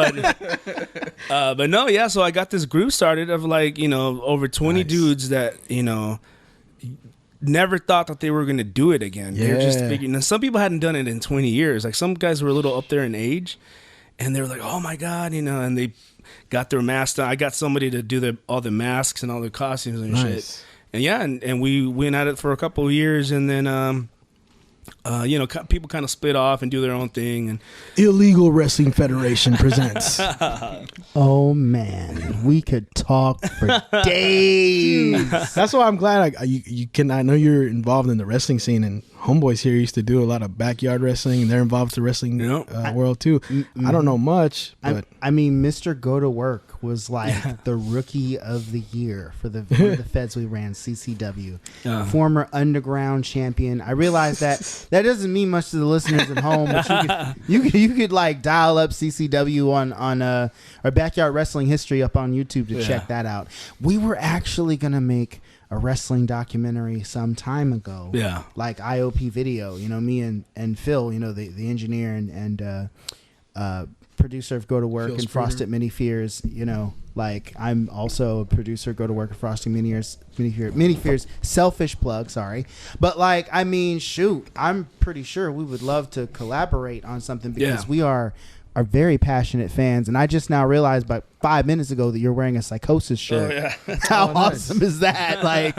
but no, yeah. So I got this group started of like over 20 dudes that never thought that they were going to do it again. Yeah. They were just figuring. And some people hadn't done it in 20 years. Like some guys were a little up there in age, and they were like, oh my God, and they got their masks done. I got somebody to do all the masks and all the costumes and shit. And yeah, and we went at it for a couple of years, and then people kind of split off and do their own thing. And Illegal Wrestling Federation presents. Oh man, we could talk for days. That's why I'm glad you can. I know you're involved in the wrestling scene, and homeboys here used to do a lot of backyard wrestling, and they're involved with the wrestling world too. I don't know much, but I mean, Mr. Go to Work was like the rookie of the year for the feds we ran, CCW, former underground champion. I realized that doesn't mean much to the listeners at home, but you could like dial up CCW on our Backyard Wrestling History up on YouTube to check that out. We were actually gonna make a wrestling documentary some time ago. Yeah. Like IOP Video, me and Phil, the engineer and producer of Go to Work and Frosted Mini Fears, like I'm also a producer, Go to Work and Frosted Mini Fears, selfish plug, sorry. But like, I mean, shoot, I'm pretty sure we would love to collaborate on something because we are very passionate fans, and I just now realized about 5 minutes ago that you're wearing a Psychosis shirt. Oh, yeah. How awesome is that? Like,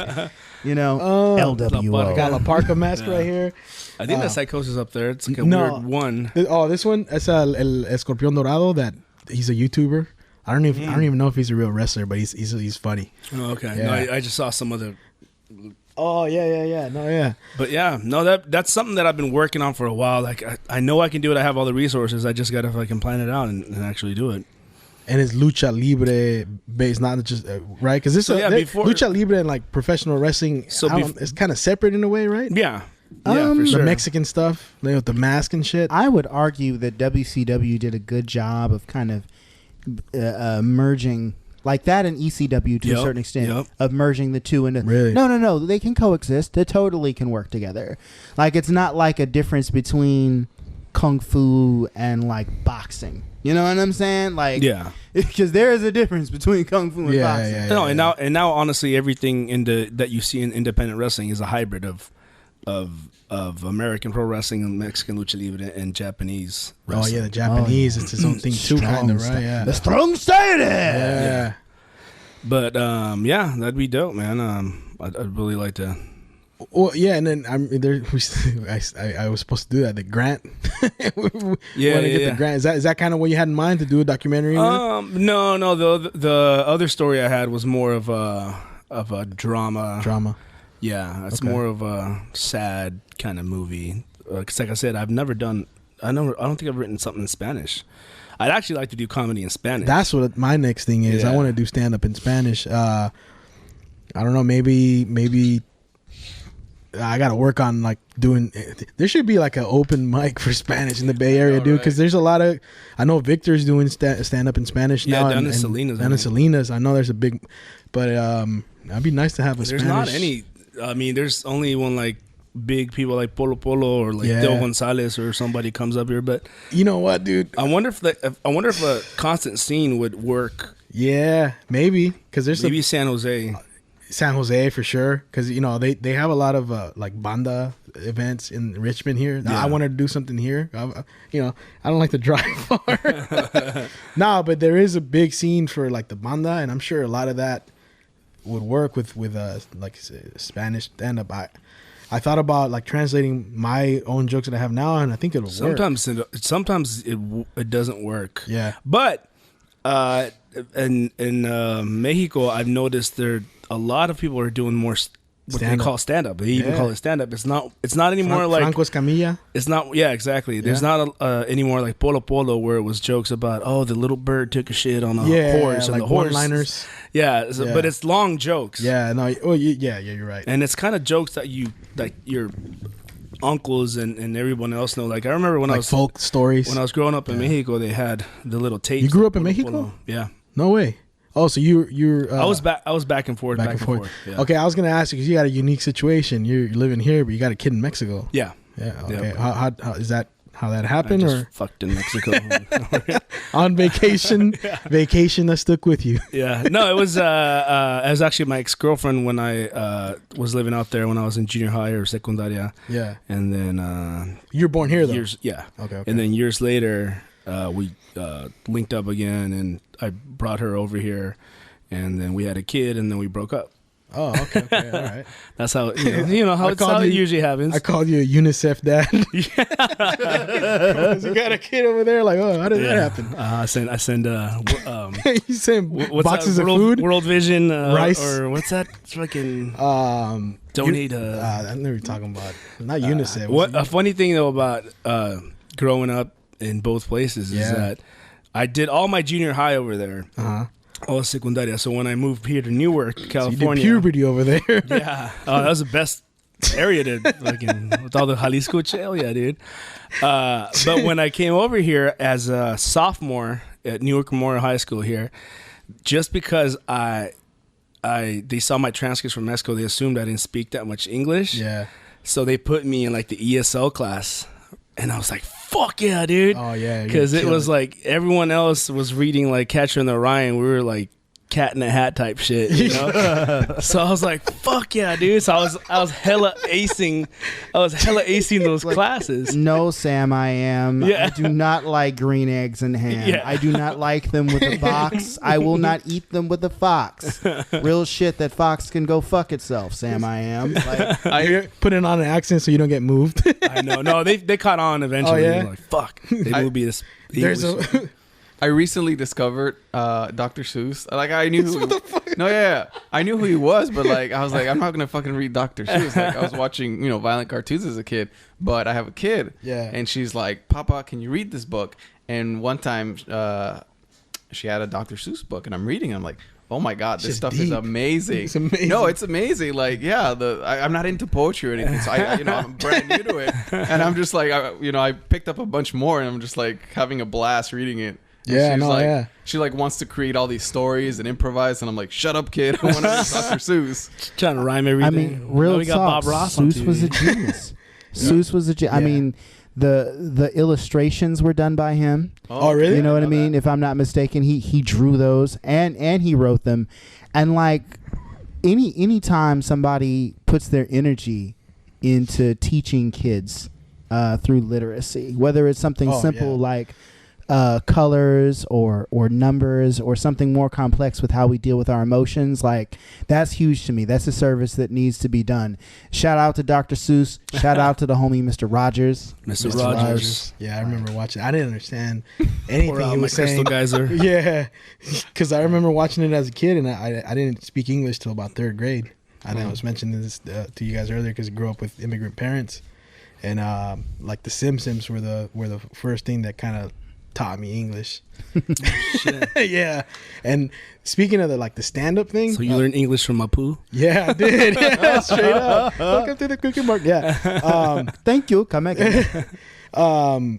LWO. I got La Parka mask right here. I think that Psychosis up there. It's like a weird one. This one is El Escorpión Dorado. That he's a YouTuber. I don't even know if he's a real wrestler, but he's funny. Oh, okay. Yeah. No, I just saw some other. Oh yeah. No, yeah. But yeah, no, that's something that I've been working on for a while. Like I know I can do it. I have all the resources. I just gotta fucking plan it out and actually do it. And it's lucha libre based, not just right? Because lucha libre and like professional wrestling. So it's kind of separate in a way, right? Yeah. Yeah, for sure. The Mexican stuff, with the mask and shit. I would argue that WCW did a good job of kind of merging, like that, and ECW to a certain extent, of merging the two into. Really? No, they can coexist. They totally can work together. Like, it's not like a difference between kung fu and like boxing. You know what I'm saying? Like, because there is a difference between kung fu and boxing. No, and now, honestly, everything that you see in independent wrestling is a hybrid of American pro wrestling and Mexican lucha libre and Japanese wrestling. Oh yeah, the Japanese, it's its own thing too, kind of, right? Yeah, the strong style. Yeah. But that'd be dope, man. I'd really like to. Well, yeah, and then I was supposed to do that. The Grant. The Grant. Is that kind of what you had in mind to do a documentary? No. The other story I had was more of a drama. Drama. Yeah, it's more of a sad kind of movie. Because, like I said, I've never done. I don't think I've written something in Spanish. I'd actually like to do comedy in Spanish. That's what my next thing is. I want to do stand up in Spanish. I don't know. Maybe. I got to work on like doing. There should be like an open mic for Spanish in the Bay Area, dude. Because there's a lot of. I know Victor's doing stand up in Spanish now. Yeah, down in Salinas. Down in Salinas, I know there's a big, but that'd be nice to have a Spanish. There's not any. I mean, there's only one like big people like Polo Polo or like Del Gonzalez or somebody comes up here. But you know what, dude? I wonder if a constant scene would work. Yeah, maybe because there's maybe San Jose. San Jose for sure, because they have a lot of like banda events in Richmond here. I wanted to do something here. I don't like to drive far. But there is a big scene for like the banda, and I'm sure a lot of that would work with like Spanish stand up. I thought about like translating my own jokes that I have now, and I think it'll work. Sometimes it doesn't work. Yeah, but in Mexico, I've noticed a lot of people are doing more what they call stand up. They even call it stand up. It's not anymore like Franco Escamilla. It's not. Yeah, exactly. There's not anymore like Polo Polo where it was jokes about the little bird took a shit on a horse and like the horse one-liners. But it's long jokes. Yeah, no. You're right. And it's kind of jokes that your uncles and everyone else know. Like I remember when I was folk stories. When I was growing up in Mexico, they had the little tapes. You grew up in Mexico? Polo. Yeah. No way. Oh, so you're. I was back and forth. Yeah. Okay, I was gonna ask you because you got a unique situation. You're living here, but you got a kid in Mexico. Yeah. Yeah. Okay. Yeah. How is that? How that happened? I just fucked in Mexico on vacation. Vacation that stuck with you. Yeah. No, it was actually my ex-girlfriend when I was living out there when I was in junior high or secundaria. Yeah. And then you're born here though. Okay. And then years later, we linked up again, and I brought her over here, and then we had a kid, and then we broke up. Oh, okay, all right. That's how how it usually happens. I called you a UNICEF dad. You got a kid over there. Like, how did that happen? I send you send boxes of food, World Vision, rice, or what's that? Fucking donate. I know you're talking about not UNICEF. A funny thing though about growing up in both places is that I did all my junior high over there. All secundaria. So when I moved here to Newark, California, so you did puberty over there. Yeah, that was the best area to fucking with all the Jalisco chill. Yeah, dude. But when I came over here as a sophomore at Newark Memorial High School here, just because they saw my transcripts from Mexico, they assumed I didn't speak that much English. Yeah. So they put me in like the ESL class, and I was like, fuck yeah, dude. Oh, yeah. Because it was like everyone else was reading like Catcher in the Rye, and we were like Cat in the Hat type shit, you know? So I was like, fuck yeah, dude. So I was hella acing those classes. No, Sam, I am. Yeah. I do not like green eggs and ham. Yeah. I do not like them with a box. I will not eat them with a fox. Real shit that fox can go fuck itself, Sam, I am. Like, I put it on an accent so you don't get moved. I know. No, they caught on eventually. Oh, yeah? Like, fuck. They will be this. I recently discovered Dr. Seuss. Like I knew who I knew who he was, but like I was like, I'm not gonna fucking read Dr. Seuss. Like I was watching, violent cartoons as a kid, but I have a kid. Yeah. And she's like, Papa, can you read this book? And one time she had a Dr. Seuss book, and I'm reading. I'm like, oh my god, this It's stuff deep. is amazing. It's amazing. No, it's amazing. Like, yeah, I'm not into poetry or anything, so I'm brand new to it, and I'm just like, I picked up a bunch more, and I'm just like having a blast reading it. And she like wants to create all these stories and improvise, and I'm like, shut up, kid. I want to be Dr. Seuss. Trying to rhyme everything. I mean, real we got talk. Bob Ross on Seuss TV. was a genius. Seuss was a genius. I mean, the illustrations were done by him. Oh, really? You know what I mean? If I'm not mistaken, he drew those and he wrote them. And like any time somebody puts their energy into teaching kids through literacy, whether it's something simple like colors or numbers or something more complex with how we deal with our emotions, like that's huge to me. That's a service that needs to be done. Shout out to Dr. Seuss. Shout out to the homie Mr. Rogers. Mr. Rogers. Yeah, I remember watching. I didn't understand anything he was saying. Geyser. Yeah, because I remember watching it as a kid, and I didn't speak English till about third grade. I know I was mentioning this to you guys earlier because I grew up with immigrant parents, and like the Simpsons were the first thing that kind of taught me English. Yeah. And speaking of the stand-up thing, So you learned English from Apu? yeah, I did. Yeah, straight up. Welcome to the Cookie Mark. Yeah. Thank you. Come again.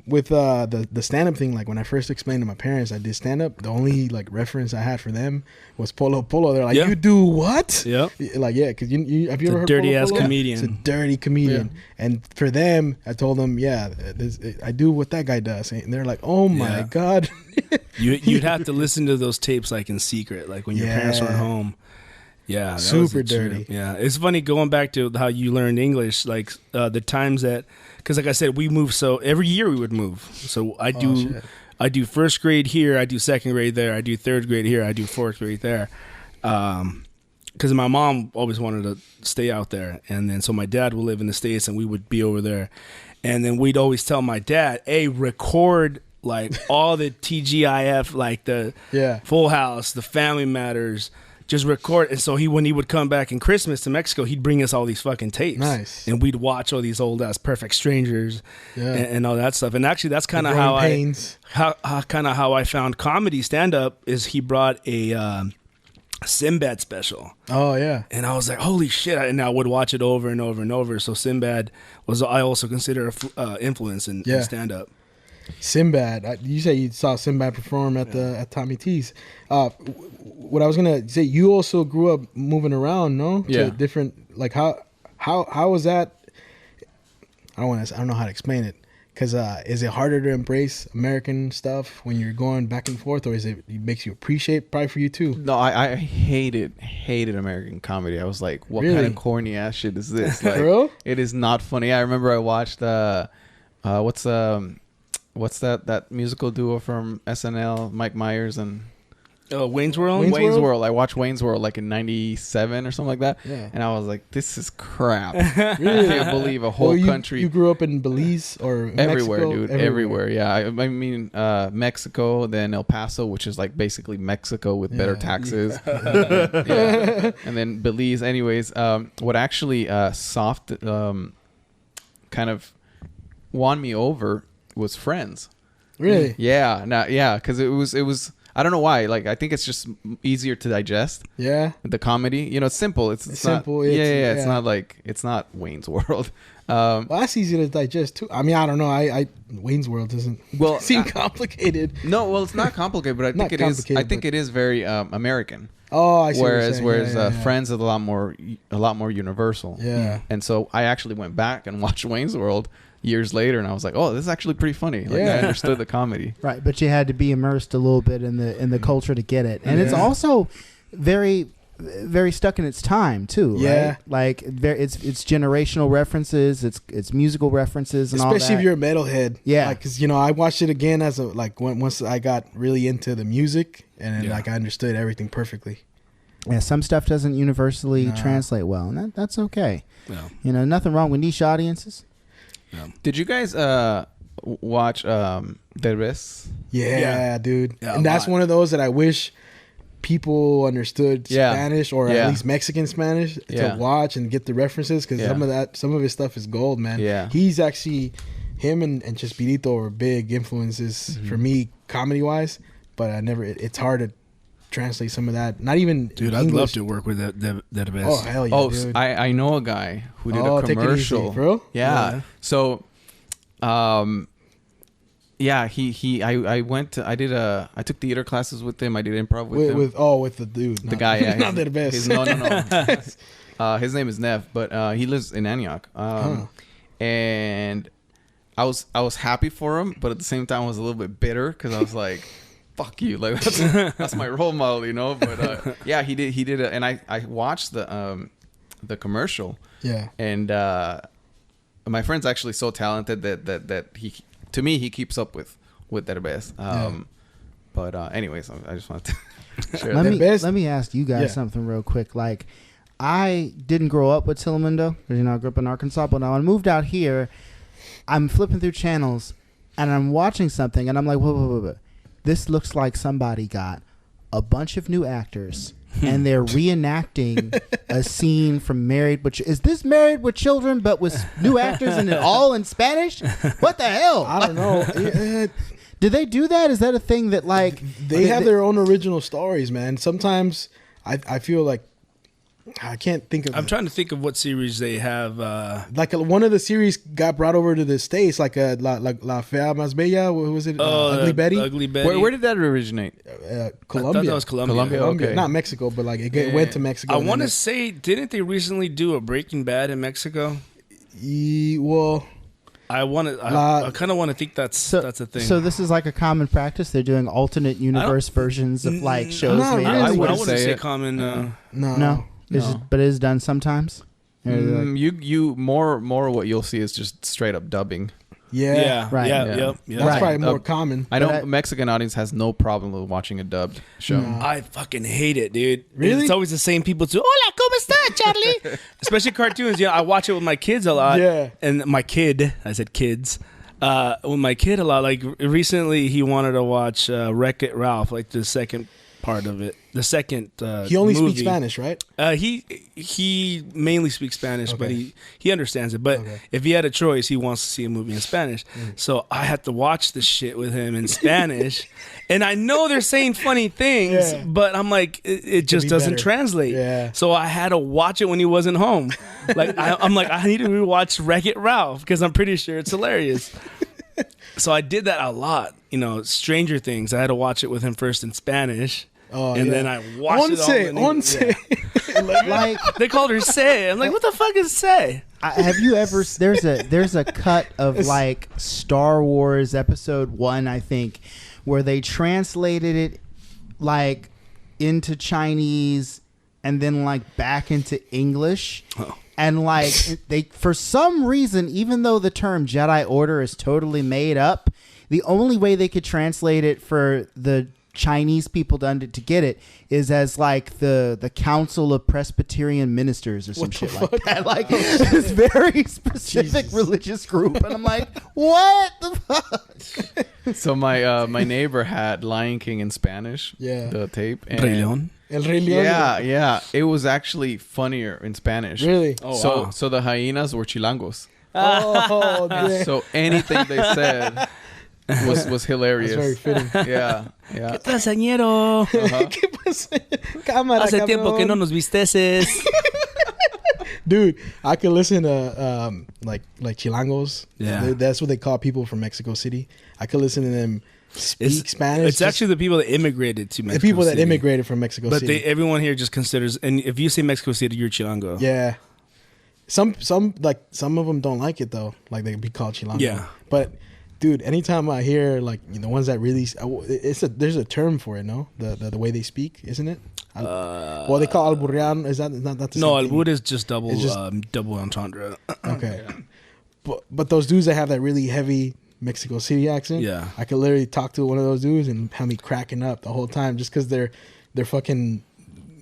With the stand-up thing, like when I first explained to my parents I did stand-up, the only like reference I had for them was Polo Polo. They're like, you do what? Yep. Like, yeah, because you have you ever heard dirty Polo ass Polo? comedian. It's a dirty comedian. And for them, I told them, I do what that guy does. And they're like, oh my God. You'd have to listen to those tapes like in secret, like when your parents weren't home. Yeah, that super was dirty. Yeah, it's funny going back to how you learned English, like the times that, because like I said, we moved. So every year we would move. So I do first grade here, I do second grade there, I do third grade here, I do fourth grade there. Because my mom always wanted to stay out there, and then so my dad would live in the States, and we would be over there, and then we'd always tell my dad, "Hey, record." Like all the TGIF, like the Full House, the Family Matters, just record. And so when he would come back in Christmas to Mexico, he'd bring us all these fucking tapes. Nice. And we'd watch all these old ass Perfect Strangers and all that stuff. And actually, that's kind of how I found comedy stand up. Is he brought a Sinbad special. Oh yeah. And I was like, holy shit! And I would watch it over and over and over. So Sinbad I also consider a influence in stand up. Sinbad, you say you saw Sinbad perform at Tommy T's. What I was gonna say, you also grew up moving around, no? To different, like how was that? I don't know how to explain it. Because is it harder to embrace American stuff when you're going back and forth, or it makes you appreciate? Probably for you too. No, I hated American comedy. I was like, what kind of corny ass shit is this? Like, bro? It is not funny. I remember I watched what's that musical duo from SNL, Mike Myers and Wayne's World? Wayne's World. I watched Wayne's World like in 97 or something like that. Yeah. And I was like, this is crap. Really? I can't believe a whole country. You grew up in Belize or everywhere, Mexico? Dude. Everywhere. Yeah. I mean, Mexico, then El Paso, which is like basically Mexico with better taxes. Yeah. And then Belize. Anyways, what actually kind of won me over was Friends. Really? Yeah. Yeah. Because it was. I don't know why. Like, I think it's just easier to digest. Yeah. The comedy, it's simple. It's simple. Not, it's not like it's not Wayne's World. Well, that's easy to digest too. I mean, I don't know. Wayne's World doesn't seem complicated. No, well, it's not complicated, but I think it is. I think it is very American. Oh, I see. Whereas Friends is a lot more universal. Yeah. And so I actually went back and watched Wayne's World years later, and I was like, oh, this is actually pretty funny. Like, I understood the comedy. Right, but you had to be immersed a little bit in the culture to get it. And it's also very, very stuck in its time too, right? Like it's generational references, it's musical references and all that. Especially if you're a metalhead. Yeah. Like, cuz I watched it again as once I got really into the music, and then I understood everything perfectly. Yeah, some stuff doesn't universally translate well, and that's okay. Yeah. Nothing wrong with niche audiences. Did you guys watch Deadbeats? Yeah, dude. Yeah, and that's one of those that I wish people understood Spanish or at least Mexican Spanish to watch and get the references, because some of his stuff is gold, man. Yeah. He's actually, him and Chespirito are big influences for me comedy wise, but it's hard to translate some of that. Not even dude. English. I'd love to work with that. Oh hell yeah, dude. I know a guy who did a commercial. Take it easy, bro. Yeah. So, yeah, I took theater classes with him. I did improv with him. With the dude, The guy, yeah. not the best. No. His name is Nev, but he lives in Antioch. And I was happy for him, but at the same time I was a little bit bitter because I was like, fuck you, like that's my role model, you know. But yeah, he did it, and I watched the commercial. And my friend's actually so talented that he keeps up with Deadbeats. But anyways, I just wanted to share let me ask you guys something real quick. Like, I didn't grow up with Telemundo, because I grew up in Arkansas, but when I moved out here, I'm flipping through channels and I'm watching something and I'm like, whoa. This looks like somebody got a bunch of new actors and they're reenacting a scene from Married with... Is this Married with Children but with new actors and it all in Spanish? What the hell? I don't know. Do they do that? Is that a thing that like... They have their own original stories, man. Sometimes I feel like I can't think of... I'm trying to think of what series they have. One of the series got brought over to the States, like La Fea Más Bella. What was it? Ugly Betty? Ugly Betty. Where did that originate? Colombia. I thought that was Colombia. Okay. Not Mexico, but like it went to Mexico. I want to say, didn't they recently do a Breaking Bad in Mexico? Well... I kind of want to think that's a thing. So this is like a common practice. They're doing alternate universe versions of like shows. I wouldn't say common. No. But it is done sometimes. You more what you'll see is just straight up dubbing. Yeah. Right. Yep. That's probably more common. I know Mexican audience has no problem with watching a dubbed show. I fucking hate it, dude. Really? It's always the same people too. Hola, ¿cómo está, Charlie? Especially cartoons. Yeah, I watch it with my kids a lot. Yeah. And I said kids. With my kid a lot. Like recently, he wanted to watch Wreck-It Ralph, like the second part of it. The second he only movie. speaks Spanish, right? He mainly speaks Spanish, but he understands it. But if he had a choice, he wants to see a movie in Spanish. So I had to watch this shit with him in Spanish. And I know they're saying funny things, but I'm like, it just doesn't translate. Yeah. So I had to watch it when he wasn't home. Like I'm like, I need to rewatch Wreck-It Ralph because I'm pretty sure it's hilarious. So I did that a lot. You know, Stranger Things, I had to watch it with him first in Spanish. And then I watched it all. Like they called her Say. I'm like, what the fuck is Say? Have you ever? There's a cut of like Star Wars Episode 1, I think, where they translated it like into Chinese and then like back into English. Oh. And like they, for some reason, even though the term Jedi Order is totally made up, the only way they could translate it for the Chinese people to get it is as like the Council of Presbyterian Ministers or some shit like that. Like this very specific religious group, and I'm like, what the fuck? So my neighbor had Lion King in Spanish. Yeah, the tape. And Rey León. El Rey León. Yeah. It was actually funnier in Spanish. Really? Oh, wow. So the hyenas were chilangos. Oh, so anything they said was hilarious. That's very fitting. Yeah. ¿Qué trasañero? ¿Qué pasa? Cámara, Hace cabrón. tiempo que no nos visteces. Dude, I could listen to like chilangos. Yeah. That's what they call people from Mexico City. I could listen to them speak Spanish. It's actually the people that immigrated to Mexico City. The people that immigrated from Mexico City. But everyone here just considers, and if you say Mexico City, you're chilango. Yeah. Some of them don't like it though. Like they be called chilango. Yeah. But dude, anytime I hear like the ones that really, there's a term for it, no? The way they speak, isn't it? Well, they call alburrean. Is that not the same No, thing? albur is just double entendre. Okay. But those dudes that have that really heavy Mexico City accent, yeah, I could literally talk to one of those dudes and have me cracking up the whole time just because their fucking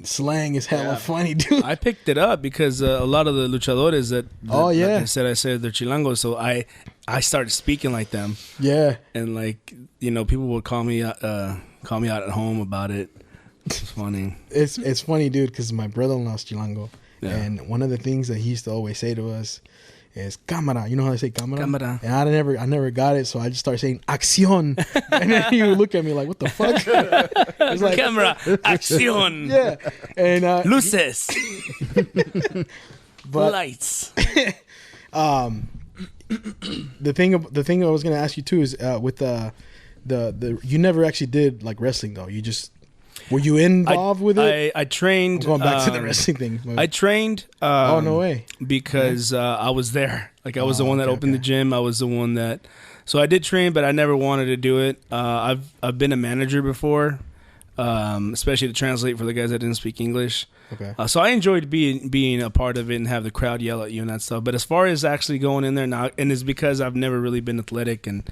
slang is hella funny, dude. I picked it up because a lot of the luchadores that like I said they're chilangos, so I started speaking like them. Yeah, and like people would call me out at home about it. It's funny. It's funny, dude, because my brother-in-law's chilango, and one of the things that he used to always say to us is cámara. You know how they say cámara? Cámara. And I never got it, so I just started saying acción. And then he would look at me like, what the fuck? It's like, Camera, acción. Yeah. And Luces. but Lights. the thing I was gonna ask you too is with the you never actually did like wrestling though. You just were you involved with it? I trained. I'm going back to the wrestling thing. I trained. Oh no way! Because I was there. Like I was the one that opened the gym. I was the one that. So I did train, but I never wanted to do it. I've been a manager before, especially to translate for the guys that didn't speak English. Okay. So I enjoyed being a part of it and have the crowd yell at you and that stuff. But as far as actually going in there now, and it's because I've never really been athletic and.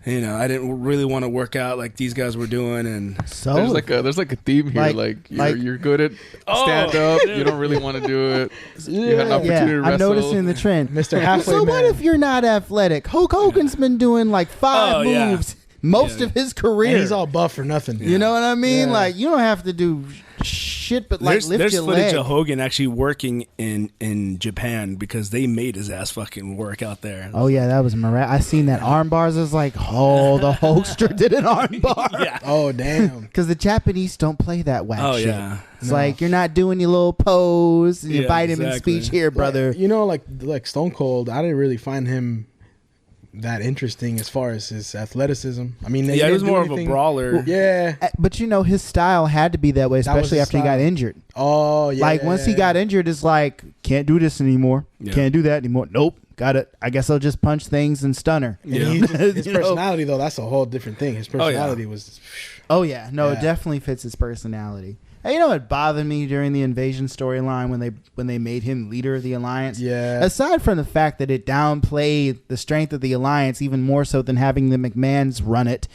You know, I didn't really want to work out like these guys were doing, and So there's like a theme here. You're good at stand up. You don't really want to do it. You had an opportunity to wrestle. I'm noticing the trend, Mr. Halfway So Man. what if you're not athletic? Hulk Hogan's been doing like 5 moves most of his career. And he's all buff for nothing. You know what I mean? Yeah. Like you don't have to do shit, but like lift there's your footage leg. of Hogan actually working in Japan because they made his ass fucking work out there. Oh yeah, that was I seen that arm bars. I was like, oh, the Hulkster did an arm bar. Yeah. Oh damn. Because the Japanese don't play that whack shit. Yeah. It's like you're not doing your little pose and your vitamin exactly. speech here, brother. You know, like Stone Cold, I didn't really find him that interesting as far as his athleticism. I mean, he was more of a brawler. Yeah. But you know, his style had to be that way, especially his after he got style. injured. Oh yeah. Like once he got injured, it's like can't do this anymore. Yeah. Can't do that anymore. Nope. Got it. I guess I'll just punch things and stun her. And Yeah. his You know? personality though, that's a whole different thing. His personality was. Oh yeah, no, Yeah. it definitely fits his personality. And you know what bothered me during the invasion storyline when they made him leader of the alliance? Yeah. Aside from the fact that it downplayed the strength of the alliance even more so than having the McMahons run it,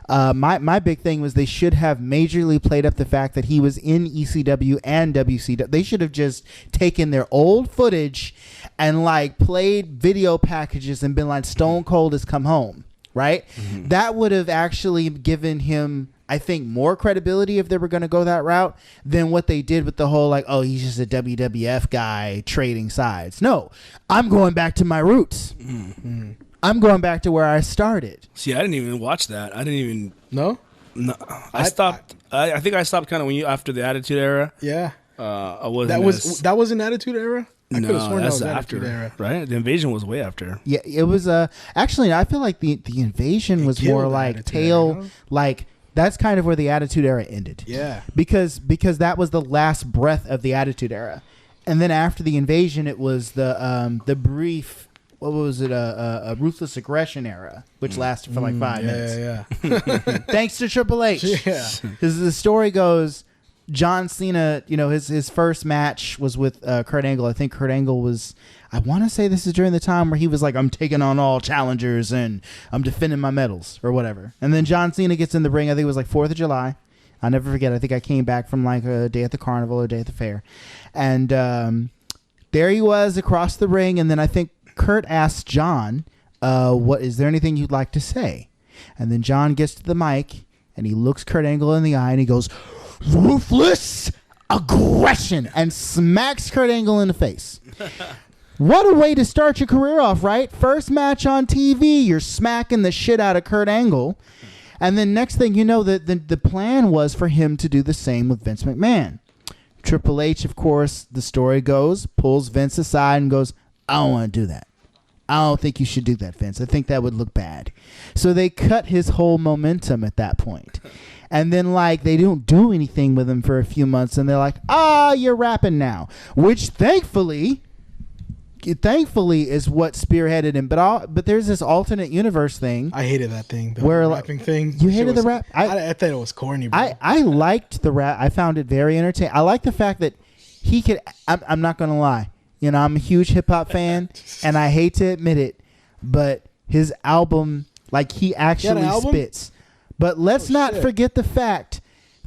my big thing was they should have majorly played up the fact that he was in ECW and WCW. They should have just taken their old footage and like played video packages and been like, Stone Cold has come home, right? Mm-hmm. That would have actually given him, I think, more credibility if they were going to go that route than what they did with the whole like, oh, he's just a WWF guy trading sides. No, I'm going back to my roots. Mm-hmm. I'm going back to where I started. See, I didn't even watch that. I didn't even. No. I stopped. I think I stopped kind of after the Attitude Era. Yeah. I wasn't. That was an Attitude Era. I could have sworn that's that was after, Attitude Era. right? The Invasion was way after. Yeah, it was actually I feel like the invasion was more like tail like that's kind of where the Attitude Era ended. Yeah. Because that was the last breath of the Attitude Era. And then after the invasion it was the brief what was it a Ruthless Aggression era, which lasted for like 5 minutes. Yeah. Thanks to Triple H. Yeah. Because the story goes, John Cena, you know, his first match was with Kurt Angle. I think Kurt Angle was, I want to say this is during the time where he was like, I'm taking on all challengers and I'm defending my medals or whatever. And then John Cena gets in the ring. I think it was like 4th of July. I'll never forget. I think I came back from like a day at the carnival or a day at the fair. And there he was across the ring. And then I think Kurt asked John, "What is there anything you'd like to say?" And then John gets to the mic and he looks Kurt Angle in the eye and he goes, "Ruthless aggression," and smacks Kurt Angle in the face. What a way to start your career off, right? First match on TV, you're smacking the shit out of Kurt Angle. And then next thing you know, the plan was for him to do the same with Vince McMahon. Triple H, of course, the story goes, pulls Vince aside and goes, "I don't want to do that. I don't think you should do that, Vince. I think that would look bad." So they cut his whole momentum at that point. And then, like, they don't do anything with him for a few months, and they're like, you're rapping now. Which, thankfully is what spearheaded him. But there's this alternate universe thing. I hated that thing. The where rapping thing. You hated the rap? I thought it was corny, bro. I liked the rap. I found it very entertaining. I like the fact that he could... I'm not going to lie. You know, I'm a huge hip-hop fan, and I hate to admit it, but his album, like, he actually spits. But let's not forget the fact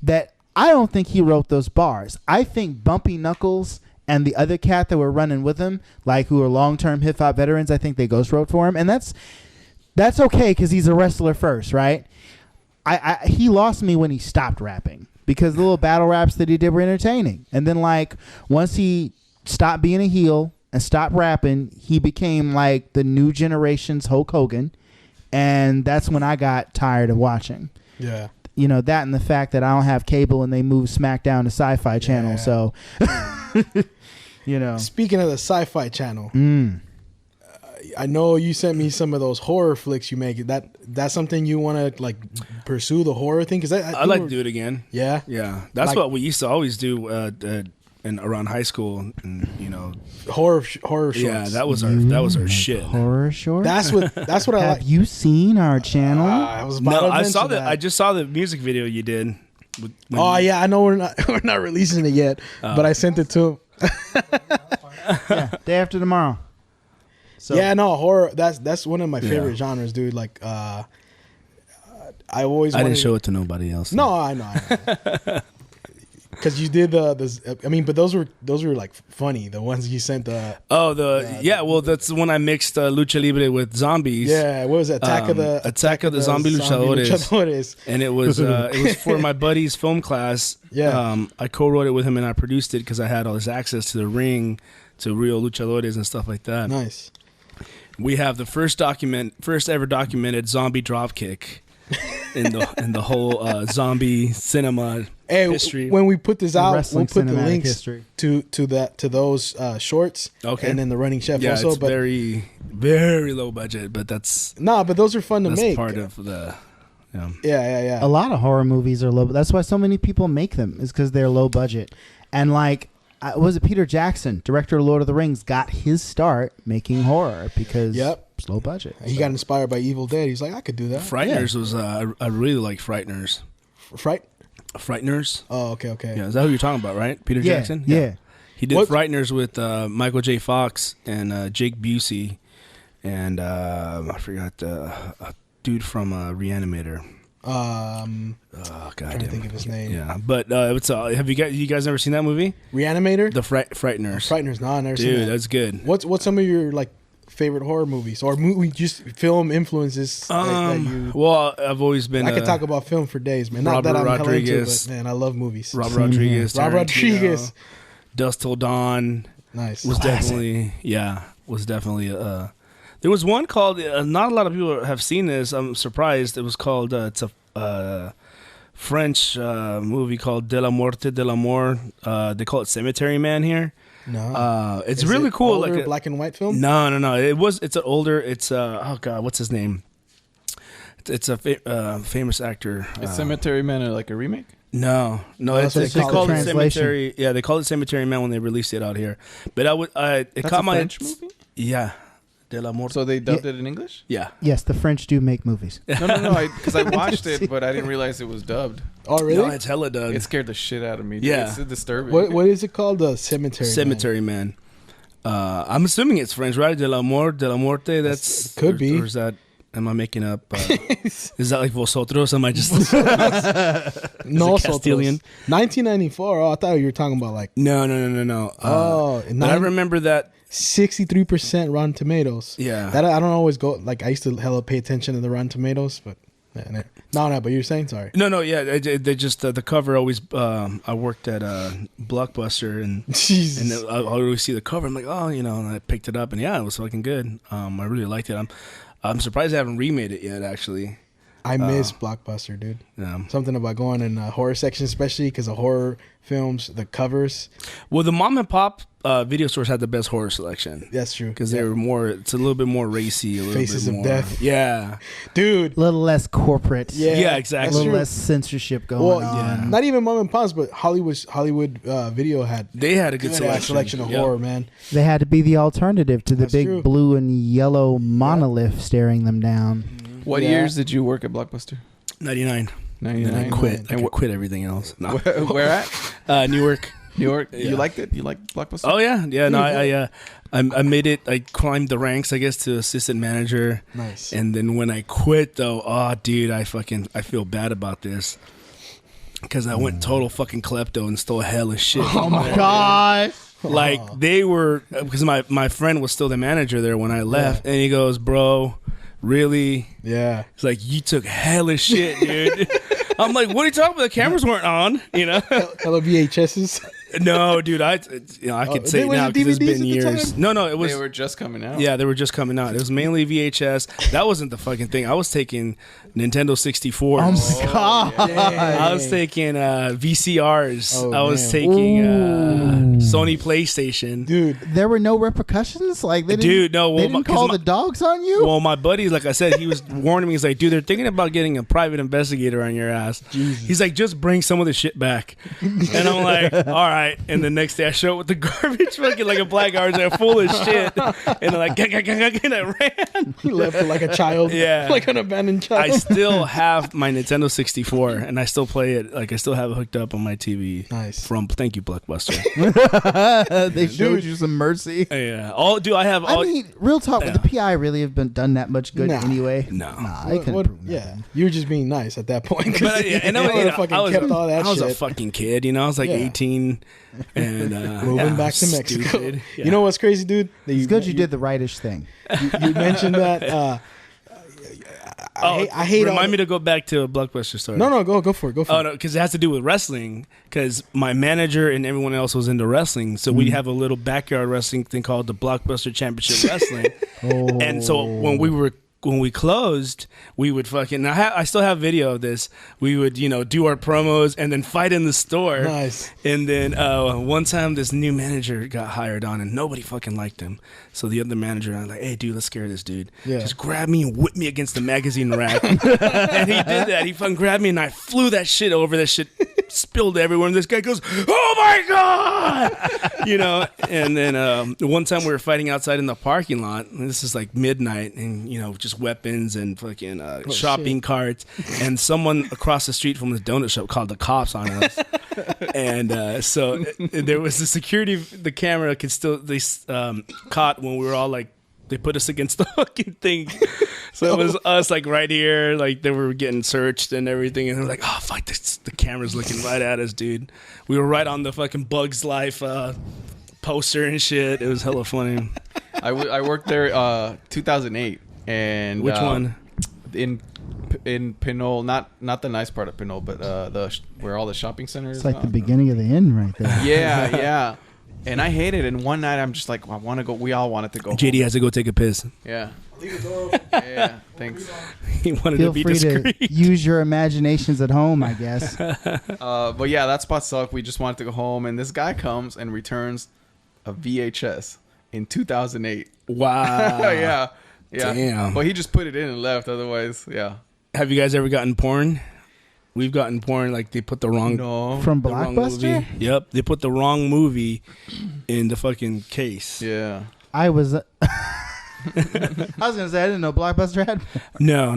that I don't think he wrote those bars. I think Bumpy Knuckles and the other cat that were running with him, like, who are long-term hip-hop veterans, I think they ghost wrote for him. And that's okay because he's a wrestler first, right? He lost me when he stopped rapping because the little battle raps that he did were entertaining. And then, like, once he stopped being a heel and stopped rapping, he became like the new generation's Hulk Hogan. And that's when I got tired of watching. Yeah. You know, that and the fact that I don't have cable and they moved SmackDown to Sci-Fi Channel. So, you know. Speaking of the Sci-Fi Channel, I know you sent me some of those horror flicks you make. That's something you want to like pursue, the horror thing? Because I'd like to do it again. Yeah? Yeah. That's like, what we used to always do around high school, and you know, horror shorts. Yeah, that was our shit. Horror shorts. That's what I like. Have you seen our channel? I saw that. I just saw the music video you did. Yeah, I know we're not releasing it yet, but I sent it to him. Yeah, day after tomorrow. So. Yeah, no, horror. That's one of my favorite genres, dude. Like, I didn't show it to nobody else. No, I know. Because you did but those were like funny. The ones you sent. Well, that's when I mixed Lucha Libre with zombies. Yeah, what was it? Attack of the Zombie Luchadores. And it was for my buddy's film class. Yeah, I co-wrote it with him and I produced it because I had all this access to the ring, to real luchadores and stuff like that. Nice. We have the first ever documented zombie dropkick in the whole zombie cinema history. When we put this out, we'll put the links history. to those shorts. Okay. And then the Running Chef also. It's very, very low budget, but that's but those are fun to make. Part of the. Yeah. A lot of horror movies are low. That's why so many people make them. Is because they're low budget. And like, was it Peter Jackson, director of Lord of the Rings, got his start making horror because it's low budget. He got inspired by Evil Dead. He's like, I could do that. Frighteners was I really like Frighteners. Frighteners. Oh, okay. Yeah, is that who you're talking about, right? Peter Jackson. Yeah. He did Frighteners with Michael J. Fox and Jake Busey, and I forgot a dude from Reanimator. God, trying to think of his name. Yeah, but have you guys ever seen that movie? Reanimator? The Frighteners. Frighteners, no, I never seen that. Dude, that's good. What's some of your like favorite horror movies or just film influences that you? Well, I've always been. I could talk about film for days, man. Not Robert that I'm Rodriguez, into it, but man, I love movies. Robert Rodriguez. Dusk Till Dawn. Nice. Was definitely. There was one called. Not a lot of people have seen this. I'm surprised. It was called. It's a French movie called De la Muerte de l'Amour. They call it Cemetery Man here. No, it's really cool. Older, like black and white film. No. It's an older. It's oh god, what's his name? It's a famous actor. Is Cemetery Man like a remake? No. They called it Cemetery. Yeah, they called it Cemetery Man when they released it out here. But it caught my French movie. Yeah. De la Mort. So they dubbed it in English? Yeah. Yes, the French do make movies. No, because I watched it, but I didn't realize it was dubbed. Oh, really? No, it's hella dubbed. It scared the shit out of me. Yeah. It's disturbing. What is it called? The Cemetery Man. I'm assuming it's French, right? De la Muerte. That's could be. Or is that? Am I making up? Is that like vosotros? Am I just no Castilian? 1994. Oh, I thought you were talking about like no. But I remember that 63% Rotten Tomatoes. Yeah, that I don't always go like. I used to hella pay attention to the Rotten Tomatoes, but no. But you're saying sorry. No. Yeah, they just the cover always. I worked at Blockbuster and I always see the cover. I'm like, oh, and I picked it up and it was fucking good. I really liked it. I'm surprised I haven't remade it yet, actually. I miss Blockbuster, dude. Yeah. Something about going in the horror section, especially because of horror films, the covers. Well, the mom and pop video stores had the best horror selection. That's true. Because they were more, it's a little bit more racy. A little Faces bit of more, Death. Yeah. Dude. A little less corporate. Yeah, exactly. A little less censorship going on. Yeah. Not even mom and pops, but Hollywood Video had. They had a good selection of horror, man. They had to be the alternative to the big blue and yellow monolith staring them down. What years did you work at Blockbuster? 99. And I quit. I quit everything else. No. Where at? Newark. Yeah. You liked it? You liked Blockbuster? Oh yeah. No, I made it. I climbed the ranks, I guess, to assistant manager. Nice. And then when I quit, though, dude, I feel bad about this because I went total fucking klepto and stole hella shit. Oh my god. Like they were, because my friend was still the manager there when I left, and he goes, bro. Really? Yeah. It's like, you took hella shit, dude. I'm like, what are you talking about? The cameras weren't on, Hella VHSs. No, dude, I could say it now because it's been years. No, it was. They were just coming out. Yeah, they were just coming out. It was mainly VHS. That wasn't the fucking thing. I was taking Nintendo 64. Oh my god! I was taking VCRs. I was taking Sony PlayStation. Dude, there were no repercussions. Like they didn't call the dogs on you. Well, my buddy, like I said, he was warning me. He's like, dude, they're thinking about getting a private investigator on your ass. Jesus. He's like, just bring some of the shit back. And I'm like, all right. And the next day I show up with the garbage fucking like a black garbage bag full of shit. And they're like, and I ran. You left it like a child. Yeah. Like an abandoned child. I still have my Nintendo 64 and I still play it. Like I still have it hooked up on my TV. Nice. Thank you, Blockbuster. They showed you some mercy. Yeah. I mean, real talk, would the PI really have been done that much good anyway? No. I couldn't. Yeah. You were just being nice at that point. But I was a shit. fucking kid, I was like 18 and moving back to Mexico. Yeah. You know what's crazy, dude? It's good you did the rightish thing. You mentioned that. I hate. Remind me to go back to a Blockbuster story. No, go for it. Go for it. Oh no, because it has to do with wrestling. Because my manager and everyone else was into wrestling, so we have a little backyard wrestling thing called the Blockbuster Championship Wrestling. And so when we closed, we would fucking. I still have video of this. We would, do our promos and then fight in the store. Nice. And then one time, this new manager got hired on, and nobody fucking liked him. So the other manager, I was like, "Hey, dude, let's scare this dude. Yeah. Just grab me and whip me against the magazine rack." And he did that. He fucking grabbed me, and I flew that shit over. That shit spilled everywhere. And this guy goes, "Oh my god!" And then one time we were fighting outside in the parking lot. And this is like midnight, and just weapons and fucking shopping carts. And someone across the street from the donut shop called the cops on us. And so there was the camera could still caught when we were all like, they put us against the fucking thing. So it was us like right here, like they were getting searched and everything. And they were like, oh fuck, the camera's looking right at us, dude. We were right on the fucking Bugs Life poster and shit. It was hella funny. I worked there 2008. And which one? In Pinole, not the nice part of Pinole, but where all the shopping centers. It's like the beginning of the end right there. Yeah. And I hate it. And one night I'm just like, I want to go. We all wanted to go. JD home. has to go take a piss. Yeah. Yeah. Thanks. He wanted Feel to be free discreet. to use your imaginations at home, I guess. But yeah, that spot sucked. We just wanted to go home, and this guy comes and returns a VHS in 2008. Wow. Yeah. Damn. Well, he just put it in and left. Otherwise, yeah. Have you guys ever gotten porn? We've gotten porn like they put the wrong from the wrong Blockbuster. movie. Yep, they put the wrong movie in the fucking case. Yeah. I was gonna say I didn't know Blockbuster had. No.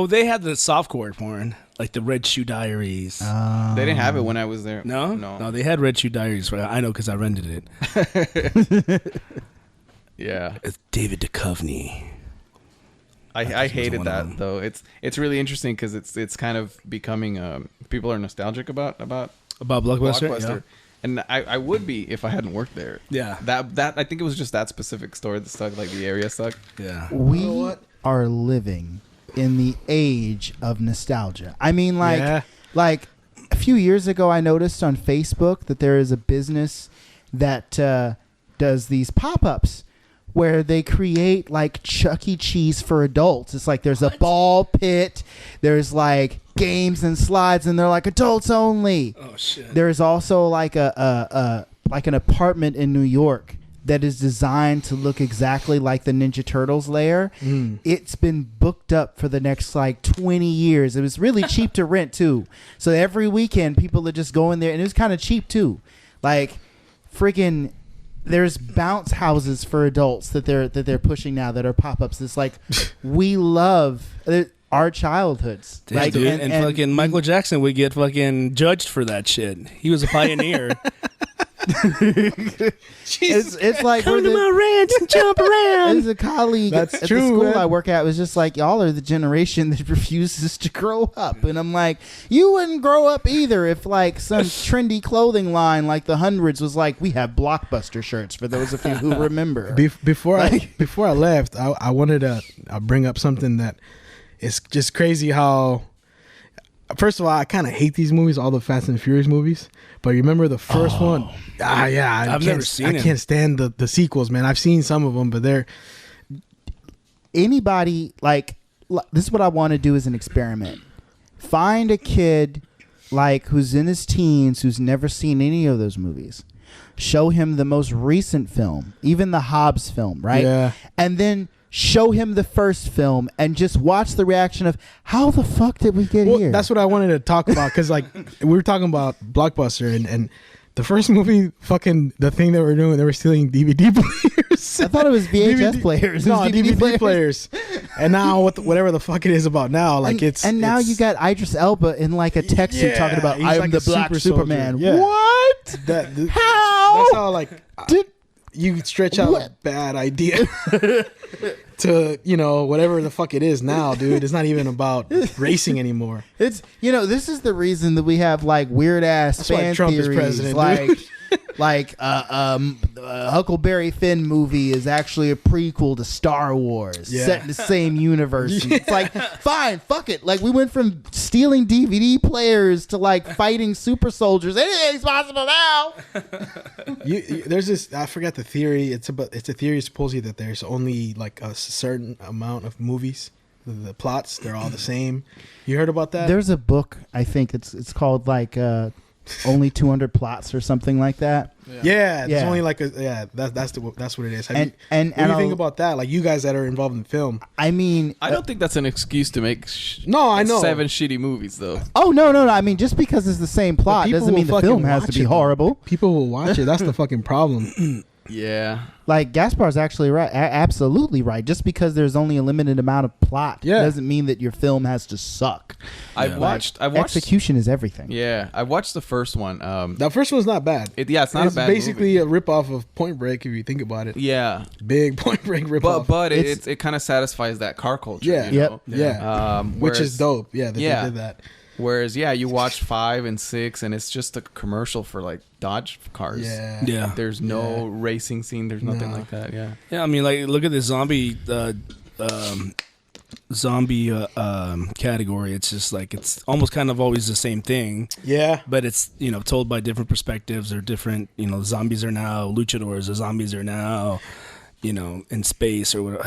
They had the softcore porn, like the Red Shoe Diaries. They didn't have it when I was there. No. They had Red Shoe Diaries. I know because I rented it. Yeah. It's David Duchovny. I hated that though. It's really interesting because it's kind of becoming people are nostalgic about Blockbuster. Yeah. And I would be if I hadn't worked there. Yeah. That I think it was just that specific store that stuck, like the area stuck. Yeah. We are living in the age of nostalgia. I mean, like a few years ago, I noticed on Facebook that there is a business that does these pop-ups where they create like Chuck E. Cheese for adults. It's like there's a ball pit, there's like games and slides, and they're like adults only. Oh shit. There's also like like an apartment in New York that is designed to look exactly like the Ninja Turtles lair. It's been booked up for the next like 20 years. It was really cheap to rent too. So every weekend people are just going there, and it was kind of cheap too. Like freaking there's bounce houses for adults that they're pushing now that are pop-ups. It's like we love our childhoods. Damn, like, dude. And fucking Michael Jackson would get fucking judged for that shit. He was a pioneer. It's like come to my ranch and jump around. There's a colleague at the school I work at was just like, y'all are the generation that refuses to grow up. And I'm like, you wouldn't grow up either if like some trendy clothing line like the Hundreds was like, we have Blockbuster shirts for those of you who remember. Before I left, I wanted to bring up something that is just crazy how first of all, I kind of hate these movies, all the Fast and Furious movies. But remember the first one? I've never seen it. I can't stand the sequels, man. I've seen some of them, but they're... Anybody, like, this is what I want to do as an experiment. Find a kid, like, who's in his teens, who's never seen any of those movies. Show him the most recent film, even the Hobbs film, right? Yeah. And then show him the first film and just watch the reaction of, how the fuck did we get here? That's what I wanted to talk about, because, like, we were talking about Blockbuster, and the first movie, fucking, the thing they were doing, they were stealing DVD players. I thought it was VHS players. No, DVD players. And now, whatever the fuck it is about now, like, and now you got Idris Elba in, like, a tech suit talking about, I'm like the black Superman. Yeah. What? How? That's how, like, you stretch out a bad idea to, you know, whatever the fuck it is now, dude. It's not even about racing anymore. It's, you know, this is the reason that we have, like, weird ass fan Trump theories, is president, like Huckleberry Finn movie is actually a prequel to Star Wars, set in the same universe. It's like, fine, fuck it. Like, we went from stealing DVD players to, like, fighting super soldiers. Anything's possible now. There's this, I forgot the theory. It's a theory supposedly that there's only like a certain amount of movies. The plots, they're all the same. You heard about that? There's a book, I think it's called like Only 200 Plots or something like that. Yeah, there's only like that's what it is. What do you think about that? Like, you guys that are involved in film. I mean, I don't think that's an excuse to make I know 7 shitty movies though. Oh no. I mean, just because it's the same plot doesn't mean the film has to be horrible. People will watch it. That's the fucking problem. Yeah. Like, Gaspar's actually right, absolutely right. Just because there's only a limited amount of plot doesn't mean that your film has to suck. I've watched execution is everything. Yeah, I watched the first one. That first one's not bad. It's not a bad basically movie. a ripoff of Point Break, if you think about it. Yeah, big Point Break ripoff. But it kind of satisfies that car culture. Yeah, you know? yeah. Which is dope. Yeah, they did that. Whereas, you watch 5 and 6, and it's just a commercial for like Dodge cars. Yeah. There's no racing scene. There's nothing like that. Yeah. Yeah, I mean, like, look at the zombie category. It's just like, it's almost kind of always the same thing. Yeah. But it's, you know, told by different perspectives or different, you know, zombies are now luchadors, the zombies are now, you know, in space or whatever.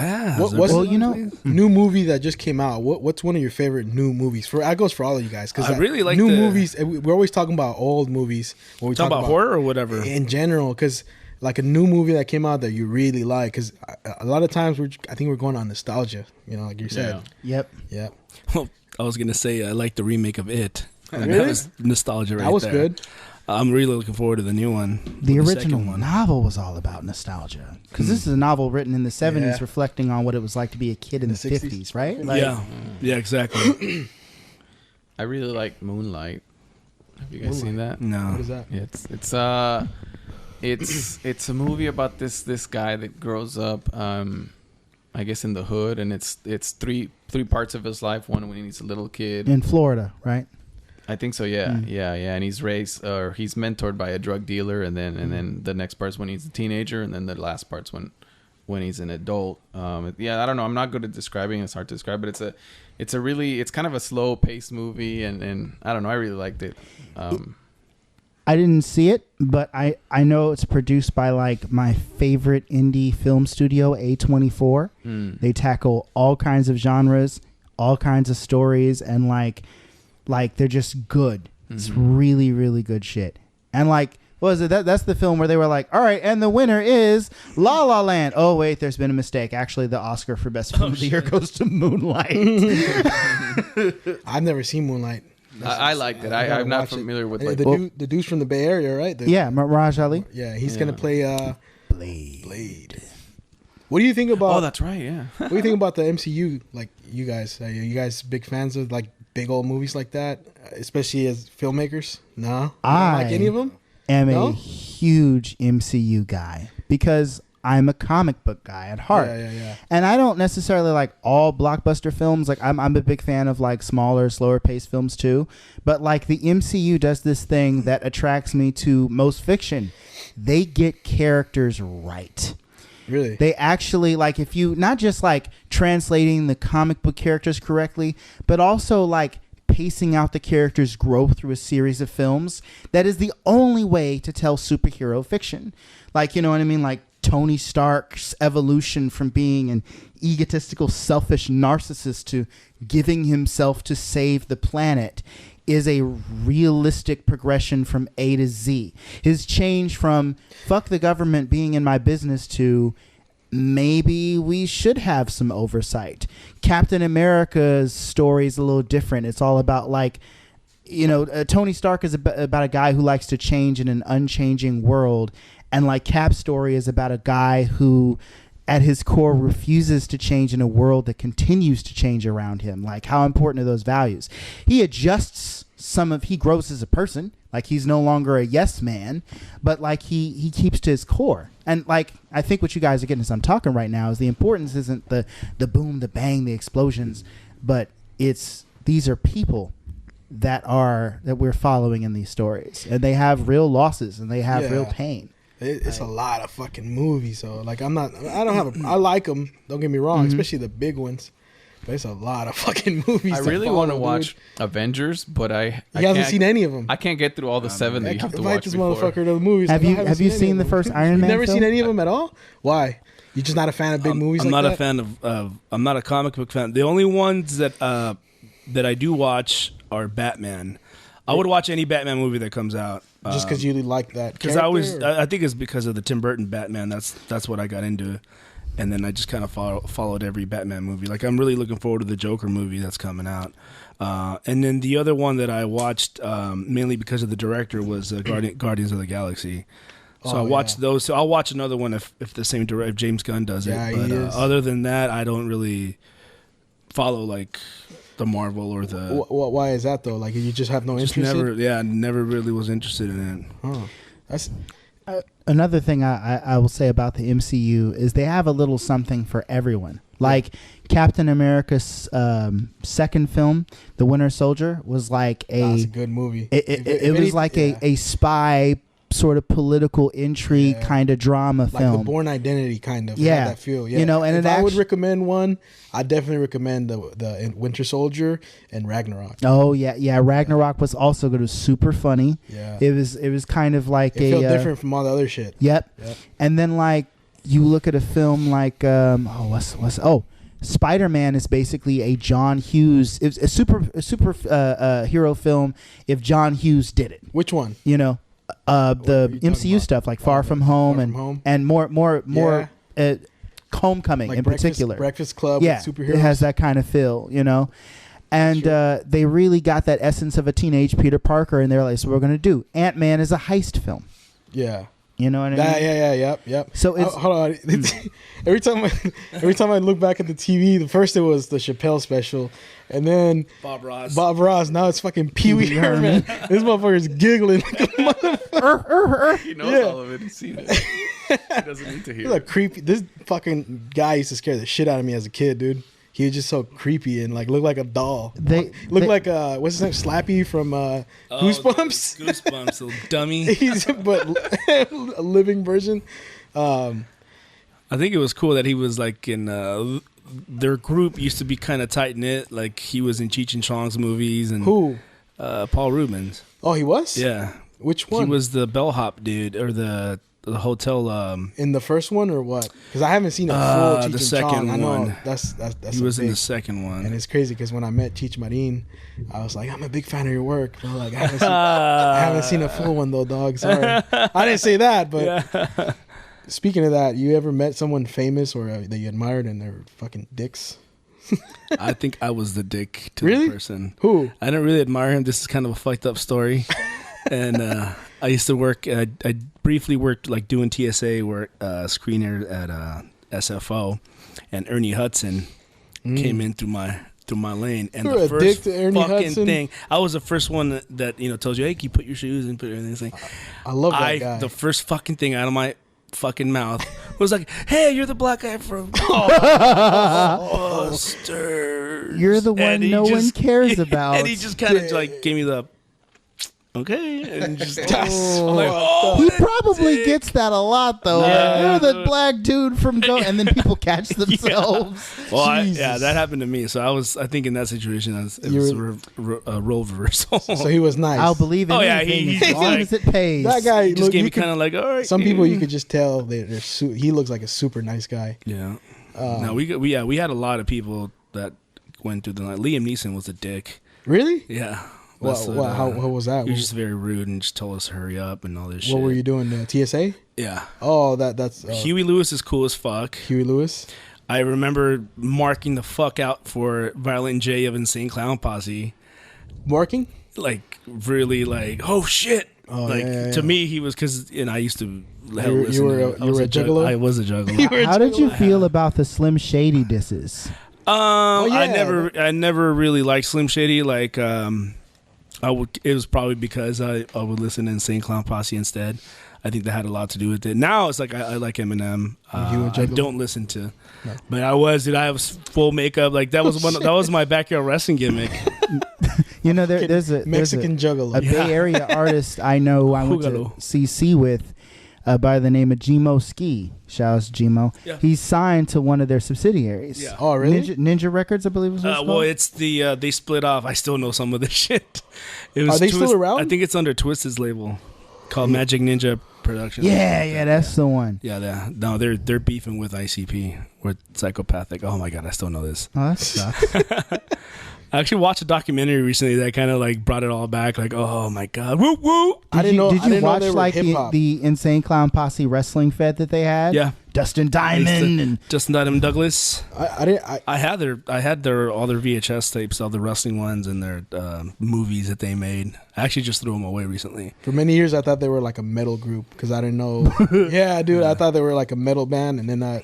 New movie that just came out. What's one of your favorite new movies? That goes for all of you guys. Because I really like new movies. We're always talking about old movies. When we talk about horror or whatever in general. Because like a new movie that came out that you really like. Because a lot of times I think we're going on nostalgia. You know, like you said. Yep. Well, I was gonna say I like the remake of It. Really? That was nostalgia right there. That was good. I'm really looking forward to the new one. The original novel was all about nostalgia. Because this is a novel written in the 70s reflecting on what it was like to be a kid in the 50s, right? Like, yeah, exactly. I really like Moonlight. Have you guys seen that? No. What is that? Yeah, it's a movie about this guy that grows up, I guess, in the hood, and it's three parts of his life. One when he's a little kid in Florida, right? I think so. Yeah, and he's raised or he's mentored by a drug dealer, and then the next part's when he's a teenager, and then the last part's when he's an adult. I don't know. I'm not good at describing it. It's hard to describe, but it's kind of a slow paced movie, and I don't know. I really liked it. I didn't see it, but I know it's produced by like my favorite indie film studio, A24. They tackle all kinds of genres, all kinds of stories, and like they're just good. It's really, really good shit. And like, what was it? That's the film where they were like, all right, and the winner is La La Land. Oh wait, there's been a mistake. Actually, the Oscar for best film of the year goes to Moonlight. I've never seen Moonlight. I liked it. I'm not familiar with like the dude's from the Bay Area, right? Miraj Ali. Yeah, he's gonna play Blade. What do you think about? Oh, that's right. Yeah. What do you think about the MCU? Like, you guys, are you guys big fans of like big old movies like that, especially as filmmakers? No, I like any of them. Am a huge MCU guy because I'm a comic book guy at heart. Yeah. And I don't necessarily like all blockbuster films. Like I'm a big fan of like smaller, slower paced films too. But like the MCU does this thing that attracts me to most fiction. They get characters right. Really? They actually, like, if you not just like translating the comic book characters correctly, but also like pacing out the characters' growth through a series of films. That is the only way to tell superhero fiction. Like, you know what I mean? Like Tony Stark's evolution from being an egotistical, selfish narcissist to giving himself to save the planet is a realistic progression from A to Z. His change from fuck the government being in my business to maybe we should have some oversight. Captain America's story is a little different. It's all about like, you know, Tony Stark is about a guy who likes to change in an unchanging world. And like Cap's story is about a guy who at his core refuses to change in a world that continues to change around him. Like, how important are those values? He adjusts he grows as a person. Like, he's no longer a yes man, but like he keeps to his core. And like, I think what you guys are getting as I'm talking right now is the importance isn't the boom, the bang, the explosions, but these are people that we're following in these stories, and they have real losses and they have real pain. It's a lot of fucking movies, so like I like them. Don't get me wrong, especially the big ones. But it's a lot of fucking movies. I really want to watch Avengers, but he hasn't seen any of them. I can't get through all the 7 that you have to watch this before. motherfucker to the movies. Have you seen the first Iron Man? You've never film? seen any of them at all? Why? You're just not a fan of big movies? I'm like not that? a fan of. I'm not a comic book fan. The only ones that I do watch are Batman. I would watch any Batman movie that comes out. Just because you like that? Because I think it's because of the Tim Burton Batman. That's what I got into, and then I just kind of followed every Batman movie. Like, I'm really looking forward to the Joker movie that's coming out. And then the other one that I watched mainly because of the director was Guardians of the Galaxy. So I watched those. So I'll watch another one if the same director, if James Gunn does it. But other than that, I don't really follow like the Marvel or the. Why is that though? Like, you just have no interest? Never really was interested in it. Huh. That's another thing I will say about the MCU is they have a little something for everyone. Like Captain America's second film, The Winter Soldier, was like that's a good movie. It was like a spy sort of political intrigue kind of drama film. Like the Bourne Identity kind of. Yeah. That feel. Yeah. You know, and if I would recommend one, I definitely recommend the Winter Soldier and Ragnarok. Oh yeah. Ragnarok was also good. It was super funny. Yeah. It was kind of like it felt different from all the other shit. Yep. And then like you look at a film like Spider-Man is basically a John Hughes. It's a super hero film if John Hughes did it. Which one? You know, the MCU stuff like Far From Home and more Homecoming like in particular. Breakfast Club with superheroes. It has that kind of feel, you know. And they really got that essence of a teenage Peter Parker, and they're like, so we're going to do. Ant-Man is a heist film. Yeah. You know what I mean? Yep. So it's hold on. every time I look back at the TV, the first it was the Chappelle special, and then Bob Ross. Now it's fucking Pee Wee Herman. This motherfucker's giggling like a motherfucker. He knows all of it. He's seen it. He doesn't need to hear. He's like creepy. This fucking guy used to scare the shit out of me as a kid, dude. He was just so creepy and like looked like a doll. Looked like what's his name? Slappy from Goosebumps. Goosebumps, little dummy. But a living version. I think it was cool that he was like in their group used to be kind of tight knit. Like he was in Cheech and Chong's movies and who? Paul Rubens. Oh, he was? Yeah. Which one? He was the bellhop dude or the hotel. In the first one or what? Because I haven't seen a full Cheech the and second Chong. I know one. that's he was in the second one. And it's crazy because when I met Cheech Marin, I was like, I'm a big fan of your work. But like, I haven't seen a full one though, dog. Sorry. I didn't say that, but Yeah. Speaking of that, you ever met someone famous or that you admired and they're fucking dicks? I think I was the dick to the person. Who? I didn't really admire him. This is kind of a fucked up story. And I used to work. I briefly worked like doing TSA work, screener at SFO, and Ernie Hudson came in through my lane. And You're the a first dick to Ernie fucking Hudson? thing, I was the first one that told you, hey, can you put your shoes and put everything. I love that guy. The first fucking thing out of my fucking mouth was like, hey, you're the black guy from Busters. You're the one no one cares about. And he just kind of like gave me the okay, and just I'm like, oh, He probably gets that a lot though. Yeah. Like, you're the black dude from and then people catch themselves. well, Jesus. that happened to me. So I think in that situation, it was a role reversal. So he was nice. I'll believe Oh, anything yeah, as long like- as it pays. That guy He just gave me kind of like, all right. Some people you could just tell he looks like a super nice guy. Yeah. No, we had a lot of people that went through the night. Liam Neeson was a dick. Really? Yeah. How was that? He was just very rude and just told us to hurry up and all this shit. What were you doing? TSA? Yeah. Oh, that's Huey Lewis is cool as fuck. Huey Lewis. I remember marking the fuck out for Violent J of Insane Clown Posse. Marking? Like, really, like, oh shit. Oh, like, yeah. to me, he was, because, I used to You were a juggalo? I was a juggalo. How did you feel about the Slim Shady disses? yeah. I never really liked Slim Shady. Like, it was probably because I would listen to Insane Clown Posse instead. I think that had a lot to do with it. Now it's like I like Eminem. I don't listen to, but I was full makeup. Like that was that was my backyard wrestling gimmick. You know, there's a Mexican juggalo. a Bay Area artist I know I went to CC with by the name of Gmo Ski. Shout out to Gmo. Yeah. He's signed to one of their subsidiaries. Yeah. Oh, really? Ninja Records, I believe is what it's called. Well, it's the they split off. I still know some of this shit. It Are they still around? I think it's under Twisted's label called Magic Ninja Productions. Yeah, that's the one. Yeah. No, they're beefing with ICP, with Psychopathic. Oh my god, I still know this. Oh, that sucks. I actually watched a documentary recently that kind of like brought it all back. Like, oh my god, woo woo. Did you watch they were like hip-hop. the Insane Clown Posse wrestling fed that they had? Yeah, Dustin Diamond and Justin Diamond Douglas. I I had all their VHS tapes, all the wrestling ones, and their movies that they made. I actually just threw them away recently. for many years I thought they were like a metal group because I didn't know. Yeah, dude, I thought they were like a metal band, and then I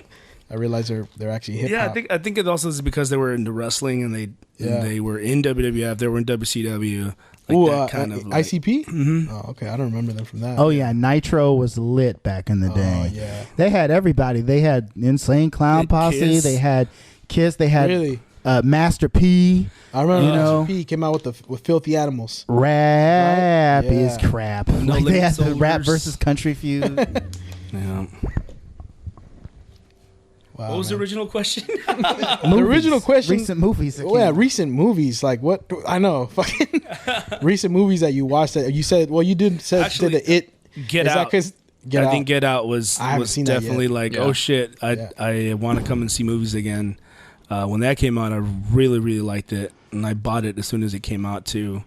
realized they're actually hip hop. Yeah, I think it also is because they were into wrestling and they were in WWF, they were in WCW. Like Ooh, that kind of like, ICP? Mhm. Oh, okay. I don't remember them from that. oh yeah, Nitro was lit back in the day. Oh, yeah. They had everybody. They had Insane Clown Posse. Kiss. They had Kiss. They had Really? Master P. I remember You know. P came out with Filthy Animals. Rap Right? is Yeah. crap. No Like they Limit had the rap Soldiers. versus country feud. Yeah. Wow, What was the man. original question? The original question? Recent movies. that Oh, yeah, came out. recent movies. Like what? I know. Fucking recent movies that you watched that you said. Well, you did say Actually, the It. Get Is that Out. 'cause Get I Out? think Get Out was I haven't seen that definitely yet. like, Yeah. oh shit, Yeah. I want to come and see movies again. When that came out, I really, really liked it, and I bought it as soon as it came out too.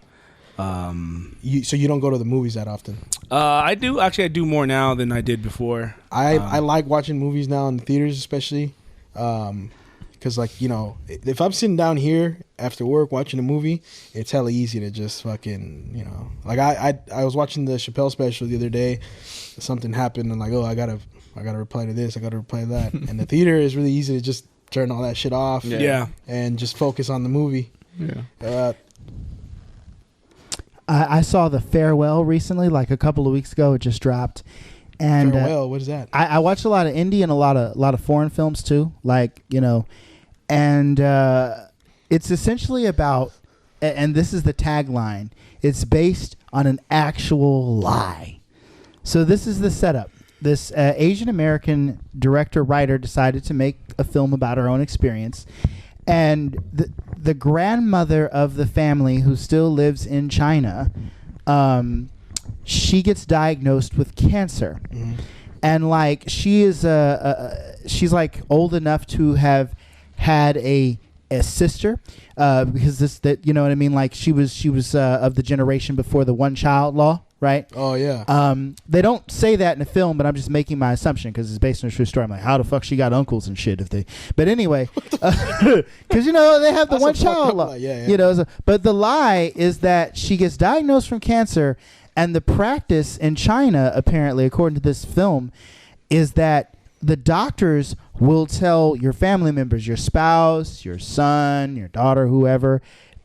So you don't go to the movies that often. I do actually. I do more now than I did before. I like watching movies now in the theaters, especially because like if I'm sitting down here after work watching a movie, it's hella easy to just fucking like I was watching the Chappelle special the other day. Something happened and like, oh, I gotta reply to this, I gotta reply to that. And the theater is really easy to just turn all that shit off. Yeah. And just focus on the movie. Yeah. I saw The Farewell recently, like a couple of weeks ago. It just dropped. And Farewell, what is that? I watched a lot of indie and a lot of foreign films too, and it's essentially about, and this is the tagline, it's based on an actual lie. So this is the setup. This Asian American director-writer decided to make a film about her own experience, and the grandmother of the family, who still lives in China, she gets diagnosed with cancer. Mm-hmm. And like she is she's like old enough to have had a sister, because you know what I mean, like she was of the generation before the one child law, right? Oh yeah. They don't say that in the film, but I'm just making my assumption because it's based on a true story. I'm like, how the fuck she got uncles and shit but anyway, because they have the That's one a fucked child up law, lie, yeah. but the lie is that she gets diagnosed from cancer. And the practice in China, apparently, according to this film, is that the doctors will tell your family members, your spouse, your son, your daughter, whoever,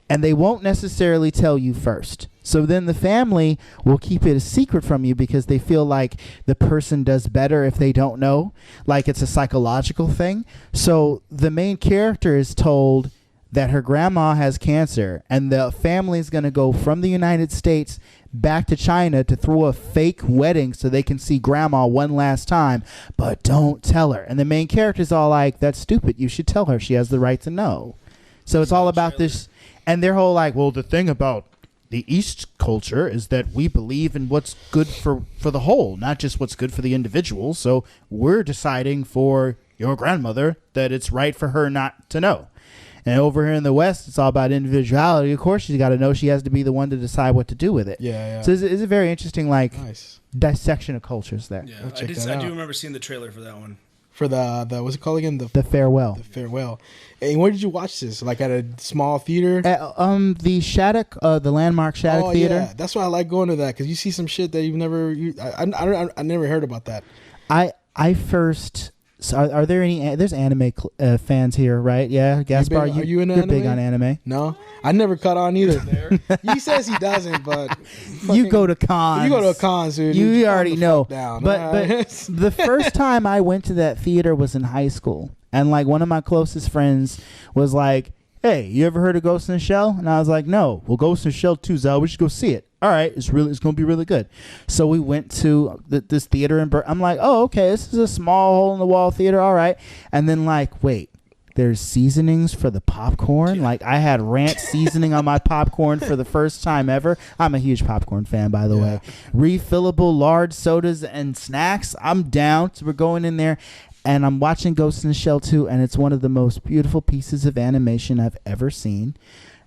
and they won't necessarily tell you first. So then the family will keep it a secret from you because they feel like the person does better if they don't know, like it's a psychological thing. So the main character is told that her grandma has cancer and the family is going to go from the United States back to China to throw a fake wedding so they can see grandma one last time, but don't tell her. And the main character's all like, that's stupid. You should tell her. She has the right to know. So it's all about this. And their whole like, well, the thing about the East culture is that we believe in what's good for the whole, not just what's good for the individual. So we're deciding for your grandmother that it's right for her not to know. And over here in the West, it's all about individuality. Of course, she's got to know. She has to be the one to decide what to do with it. Yeah. So it's a very interesting, like, dissection of cultures there. Yeah, I do remember seeing the trailer for that one. For the what's it called again? The Farewell. The Farewell. And where did you watch this? Like at a small theater? The Shattuck, the landmark Shattuck Theater. Yeah, that's why I like going to that, because you see some shit that you've never. I never heard about that. I first. So are there any? There's anime fans here, right? Yeah, Gaspar, are you into you're anime? big on anime. No, I never caught on either. He says he doesn't, but you go to cons. You go to a con, dude. You already know. Down. But the first time I went to that theater was in high school, and like one of my closest friends was like, "Hey, you ever heard of Ghost in the Shell?" And I was like, "No." Well, Ghost in the Shell 2's out. We should go see it. All right, it's going to be really good. So we went to this theater in I'm like, oh, okay, this is a small hole in the wall theater. All right. And then like, wait, there's seasonings for the popcorn. Like I had ranch seasoning on my popcorn for the first time ever. I'm a huge popcorn fan, by the way. Refillable large sodas and snacks. I'm down. So we're going in there. And I'm watching Ghost in the Shell 2, and it's one of the most beautiful pieces of animation I've ever seen.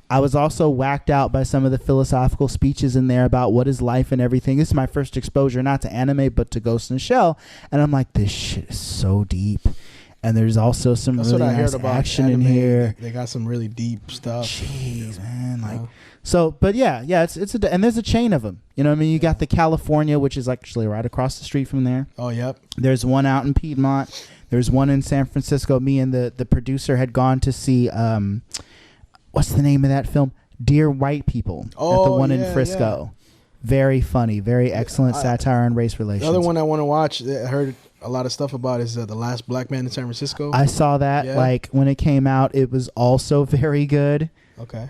I was also whacked out by some of the philosophical speeches in there about what is life and everything. This is my first exposure, not to anime, but to Ghost in the Shell. And I'm like, this shit is so deep. And there's also some really nice action in here. They got some really deep stuff. Jeez, man. Like, so, but yeah, and there's a chain of them. You know what I mean? You got the California, which is actually right across the street from there. Oh, yep. There's one out in Piedmont. There's one in San Francisco. Me and the producer had gone to see, what's the name of that film? Dear White People. Oh, at the one in Frisco. Yeah. Very funny, very excellent satire on race relations. The other one I want to watch, I heard a lot of stuff about, is The Last Black Man in San Francisco. I saw that. Yeah. Like when it came out, it was also very good. Okay.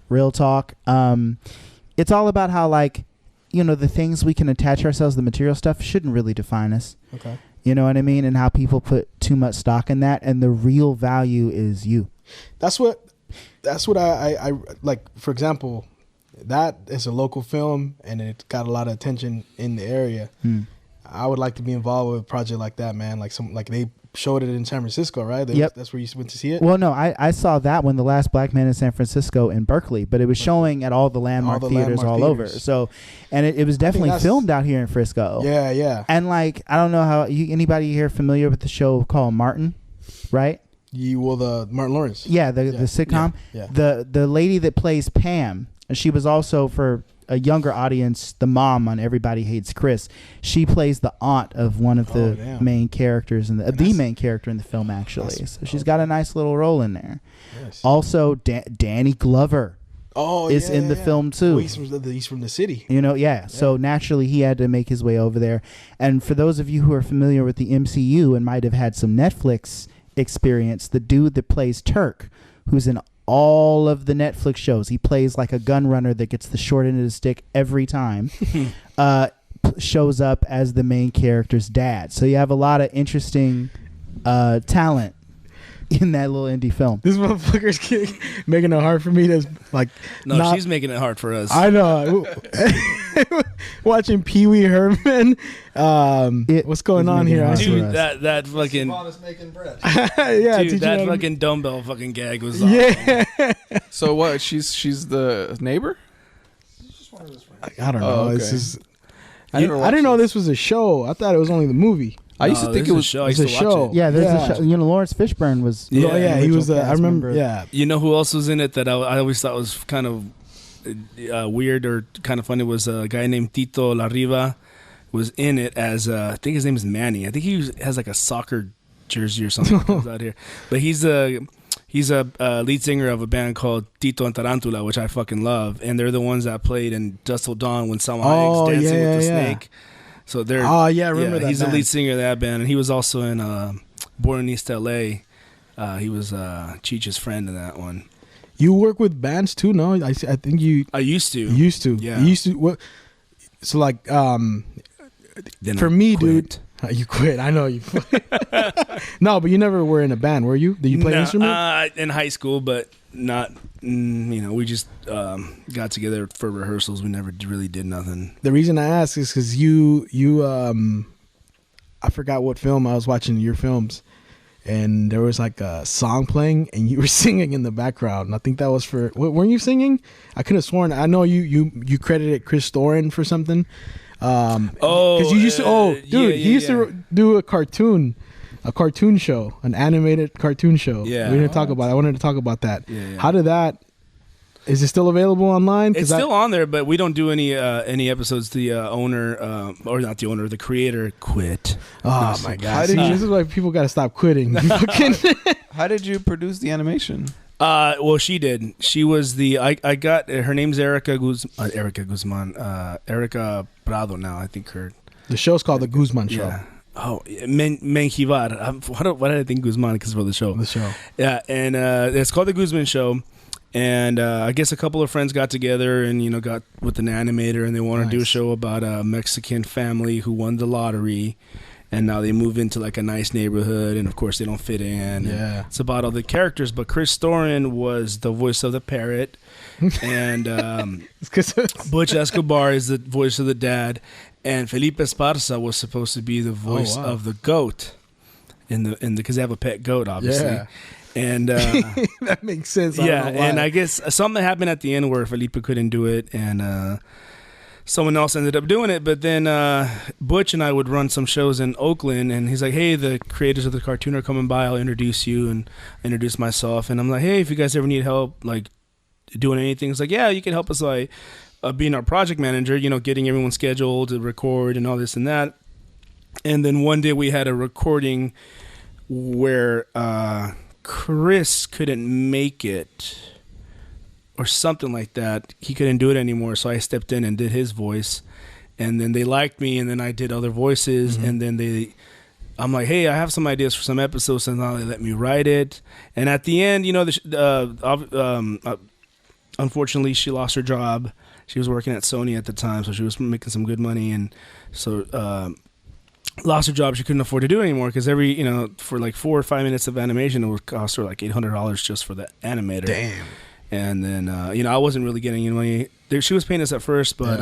Real talk. It's all about how, like, you know, the things we can attach ourselves, the material stuff, shouldn't really define us. Okay. You know what I mean? And how people put too much stock in that, and the real value is you. That's what I like. For example, that is a local film, and it got a lot of attention in the area. I would like to be involved with a project like that, man. Like they showed it in San Francisco, right? Yep. That's where you went to see it? Well, no, I saw that one, The Last Black Man in San Francisco in Berkeley, but it was showing at all the landmark theaters all over. So, and it was definitely filmed out here in Frisco. Yeah, yeah. And like, I don't know how anybody here familiar with the show called Martin, right? The Martin Lawrence. Yeah, the sitcom. Yeah. The lady that plays Pam, and she was also, for a younger audience, the mom on Everybody Hates Chris. She plays the aunt of one of the main characters in the main character in the film, actually. So she's got a nice little role in there. Yes. Also, Danny Glover is in the film too. Well, he's from the city. You know, yeah. So naturally, he had to make his way over there. And for those of you who are familiar with the MCU and might have had some Netflix experience, the dude that plays Turk, who's in all of the Netflix shows, he plays like a gun runner that gets the short end of the stick every time, shows up as the main character's dad. So you have a lot of interesting talent in that little indie film. This motherfucker's making it hard for me to like. No, she's making it hard for us. I know. Watching Pee Wee Herman. What's going on here? Dude, that fucking. Making bread. Yeah, dude, that fucking dumbbell fucking gag was awesome. Yeah. So what? She's the neighbor? I don't know. Oh, okay. This is. I didn't know this was a show. I thought it was only the movie. I used to think it was a show. Yeah, there's a show. You know, Lawrence Fishburne was. Yeah, he was. I remember. Member. Yeah. You know who else was in it that I always thought was kind of weird or kind of funny was a guy named Tito Larriva was in it as I think his name is Manny. I think he has like a soccer jersey or something that comes out here. But he's a lead singer of a band called Tito and Tarantula, which I fucking love, and they're the ones that played in Dust Till Dawn when Salma Hayek's dancing with the snake. So they're I remember that. He's band. the lead singer of that band, and he was also in Born in East LA. He was Cheech's friend in that one. You work with bands too? No, I think you. I used to. Used to. Yeah. You used to. What? So like, Then for I me, quit. dude, you quit. I know you. No, but you never were in a band, were you? Did you play an instrument? In high school, but not. We just got together for rehearsals. We never really did nothing. The reason I ask is because you I forgot what film I was watching your films, and there was like a song playing, and you were singing in the background. And I think that was for. Weren't you singing? I could have sworn. I know you credited Chris Thoren for something. Because you used to. He used to do a cartoon show, an animated cartoon show. Yeah, we didn't talk about it. I wanted to talk about that. Yeah. How did that? Is it still available online? It's still on there, but we don't do any episodes. The owner, or not the owner, the creator quit. Oh my god! This is why people got to stop quitting. How did you produce the animation? Well, she did. She was the. I got her name's Erica Guzman. Erica Prado. Now I think her. The show's called The Guzman Show. Yeah. Oh, Menjivar. Why did I think Guzman? Because for the show. The show. Yeah, and it's called The Guzman Show. And I guess a couple of friends got together and, got with an animator, and they wanted to do a show about a Mexican family who won the lottery. And now they move into like a nice neighborhood, and of course they don't fit in. Yeah. It's about all the characters, but Chris Thoren was the voice of the parrot, and Butch Escobar is the voice of the dad, and Felipe Esparza was supposed to be the voice of the goat, because they have a pet goat, obviously. Yeah. And that makes sense. And I guess something happened at the end where Felipe couldn't do it, and someone else ended up doing it. But then Butch and I would run some shows in Oakland, and he's like, "Hey, the creators of the cartoon are coming by. I'll introduce you." And I introduce myself, and I'm like, "Hey, if you guys ever need help, like doing anything," it's like, "Yeah, you can help us like being our project manager. Getting everyone scheduled to record and all this and that." And then one day we had a recording where Chris couldn't make it or something like that. He couldn't do it anymore, so I stepped in and did his voice, and then they liked me, and then I did other voices, and then I'm like, "Hey, I have some ideas for some episodes," and now they let me write it. And at the end, unfortunately she lost her job. She was working at Sony at the time, so she was making some good money, and so lost her job. She couldn't afford to do it anymore because for like 4 or 5 minutes of animation, it would cost her like $800 just for the animator. Damn. And then I wasn't really getting any money. She was paying us at first, but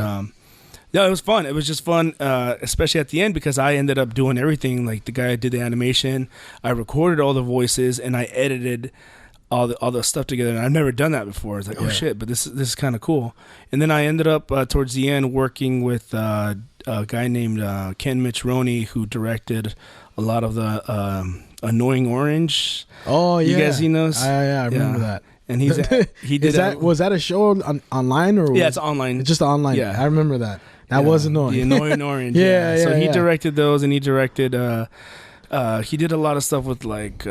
it was fun. It was just fun, especially at the end, because I ended up doing everything. Like the guy did the animation, I recorded all the voices, and I edited all the stuff together. And I've never done that before. It's like, oh shit, but this is kind of cool. And then I ended up towards the end working with a guy named Ken Mitchroney, who directed a lot of the Annoying Orange. Oh yeah, you guys, he knows. I remember that. And he did. Was that a show online or? Yeah, it's online. It's just online. Yeah, I remember that. That was annoying. The Annoying Orange. Yeah. So he directed those, and he directed. He did a lot of stuff with like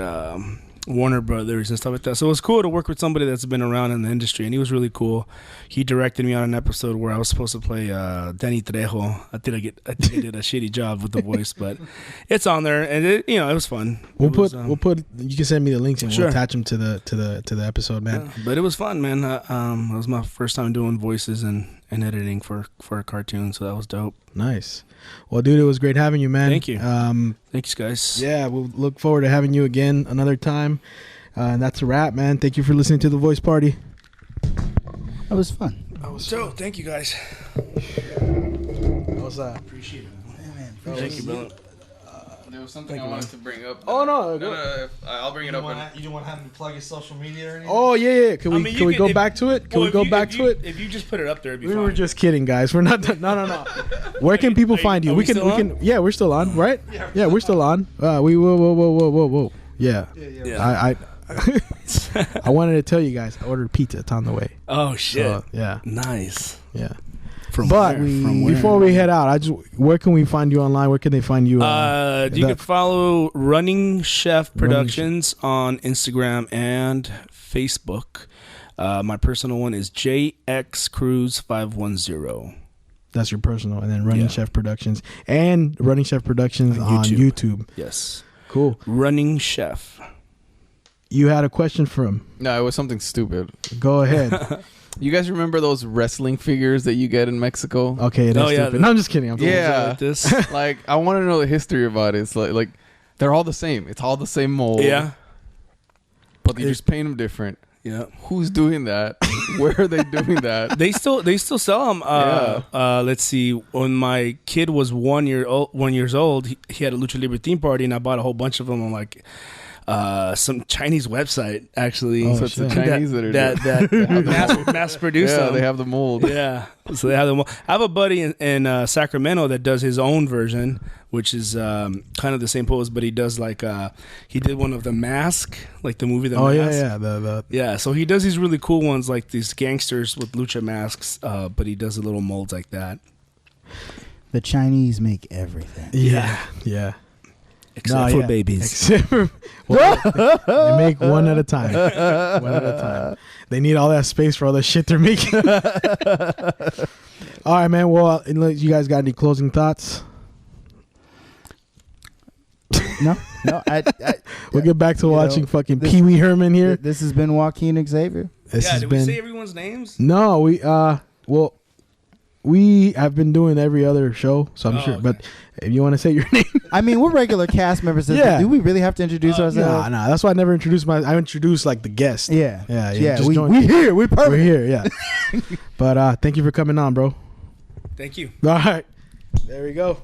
Warner Brothers and stuff like that. So it was cool to work with somebody that's been around in the industry, and he was really cool. He directed me on an episode where I was supposed to play Danny Trejo. I think I did a shitty job with the voice, but it's on there, and it was fun. We'll put. You can send me the links and sure. We'll attach them to the episode, man. Yeah, but it was fun, man. It was my first time doing voices and editing for a cartoon, so that was dope. Nice. Well, dude, it was great having you, man. Thank you. Thanks, guys. Yeah, we'll look forward to having you again another time. And that's a wrap, man. Thank you for listening to The Voice Party. That was fun. So, thank you, guys. What's that? Appreciate it. Man, Thank you, brother. There was something I wanted to bring up. Oh, no. I'll bring it up. You don't want him to plug his social media or anything? Oh, yeah. Can we go back to it? Can we go back to it? If you just put it up there, it'd be We fine. were just kidding, guys. We're not. No. Where can people find you? Are we still on? Yeah, we're still on, right? Yeah, we're still on. Whoa. Yeah. Yeah. I wanted to tell you guys. I ordered pizza. It's on the way. Oh shit. So, yeah. Nice. Yeah. From But where? From where? before we head out, where can we find you online? Where can they find you? You can follow Running Chef Productions on Instagram and Facebook. My personal one is JX Cruz 510. That's your personal, and then Running Chef Productions and Running Chef Productions on YouTube. Yes. Cool. Running Chef. You had a question for him. No, it was something stupid. Go ahead. You guys remember those wrestling figures that you get in Mexico? Okay, that's stupid. No, I'm just kidding. Yeah, like I want to know the history about it. It's like they're all the same. It's all the same mold. Yeah, but they just paint them different. Yeah, who's doing that? Where are they doing that? They still sell them. Let's see. When my kid was 1 years old, he had a Lucha Libre theme party, and I bought a whole bunch of them on like some Chinese website. Actually, so it's the Chinese that mass produce them. They have the mold. Yeah, so they have the mold. I have a buddy in Sacramento that does his own version, which is kind of the same pose, but he does like he did one of The Mask, like the movie The Mask. Yeah. So he does these really cool ones, like these gangsters with lucha masks, but he does the little molds like that. The Chinese make everything. Yeah. Except for babies. Except for, they make one at a time. One at a time. They need all that space for all the shit they're making. All right, man. Well, unless you guys got any closing thoughts? No. We'll get back to watching fucking Pee Wee Herman here. This has been Joaquin Xavier. Did we say everyone's names? No, we have been doing every other show, so I'm sure. Okay. But if you want to say your name, I mean, we're regular cast members. Do we really have to introduce ourselves? No. That's why I never introduced I introduced like the guest. Yeah. We're here. We're perfect. We're here. Yeah. But thank you for coming on, bro. Thank you. All right. There we go.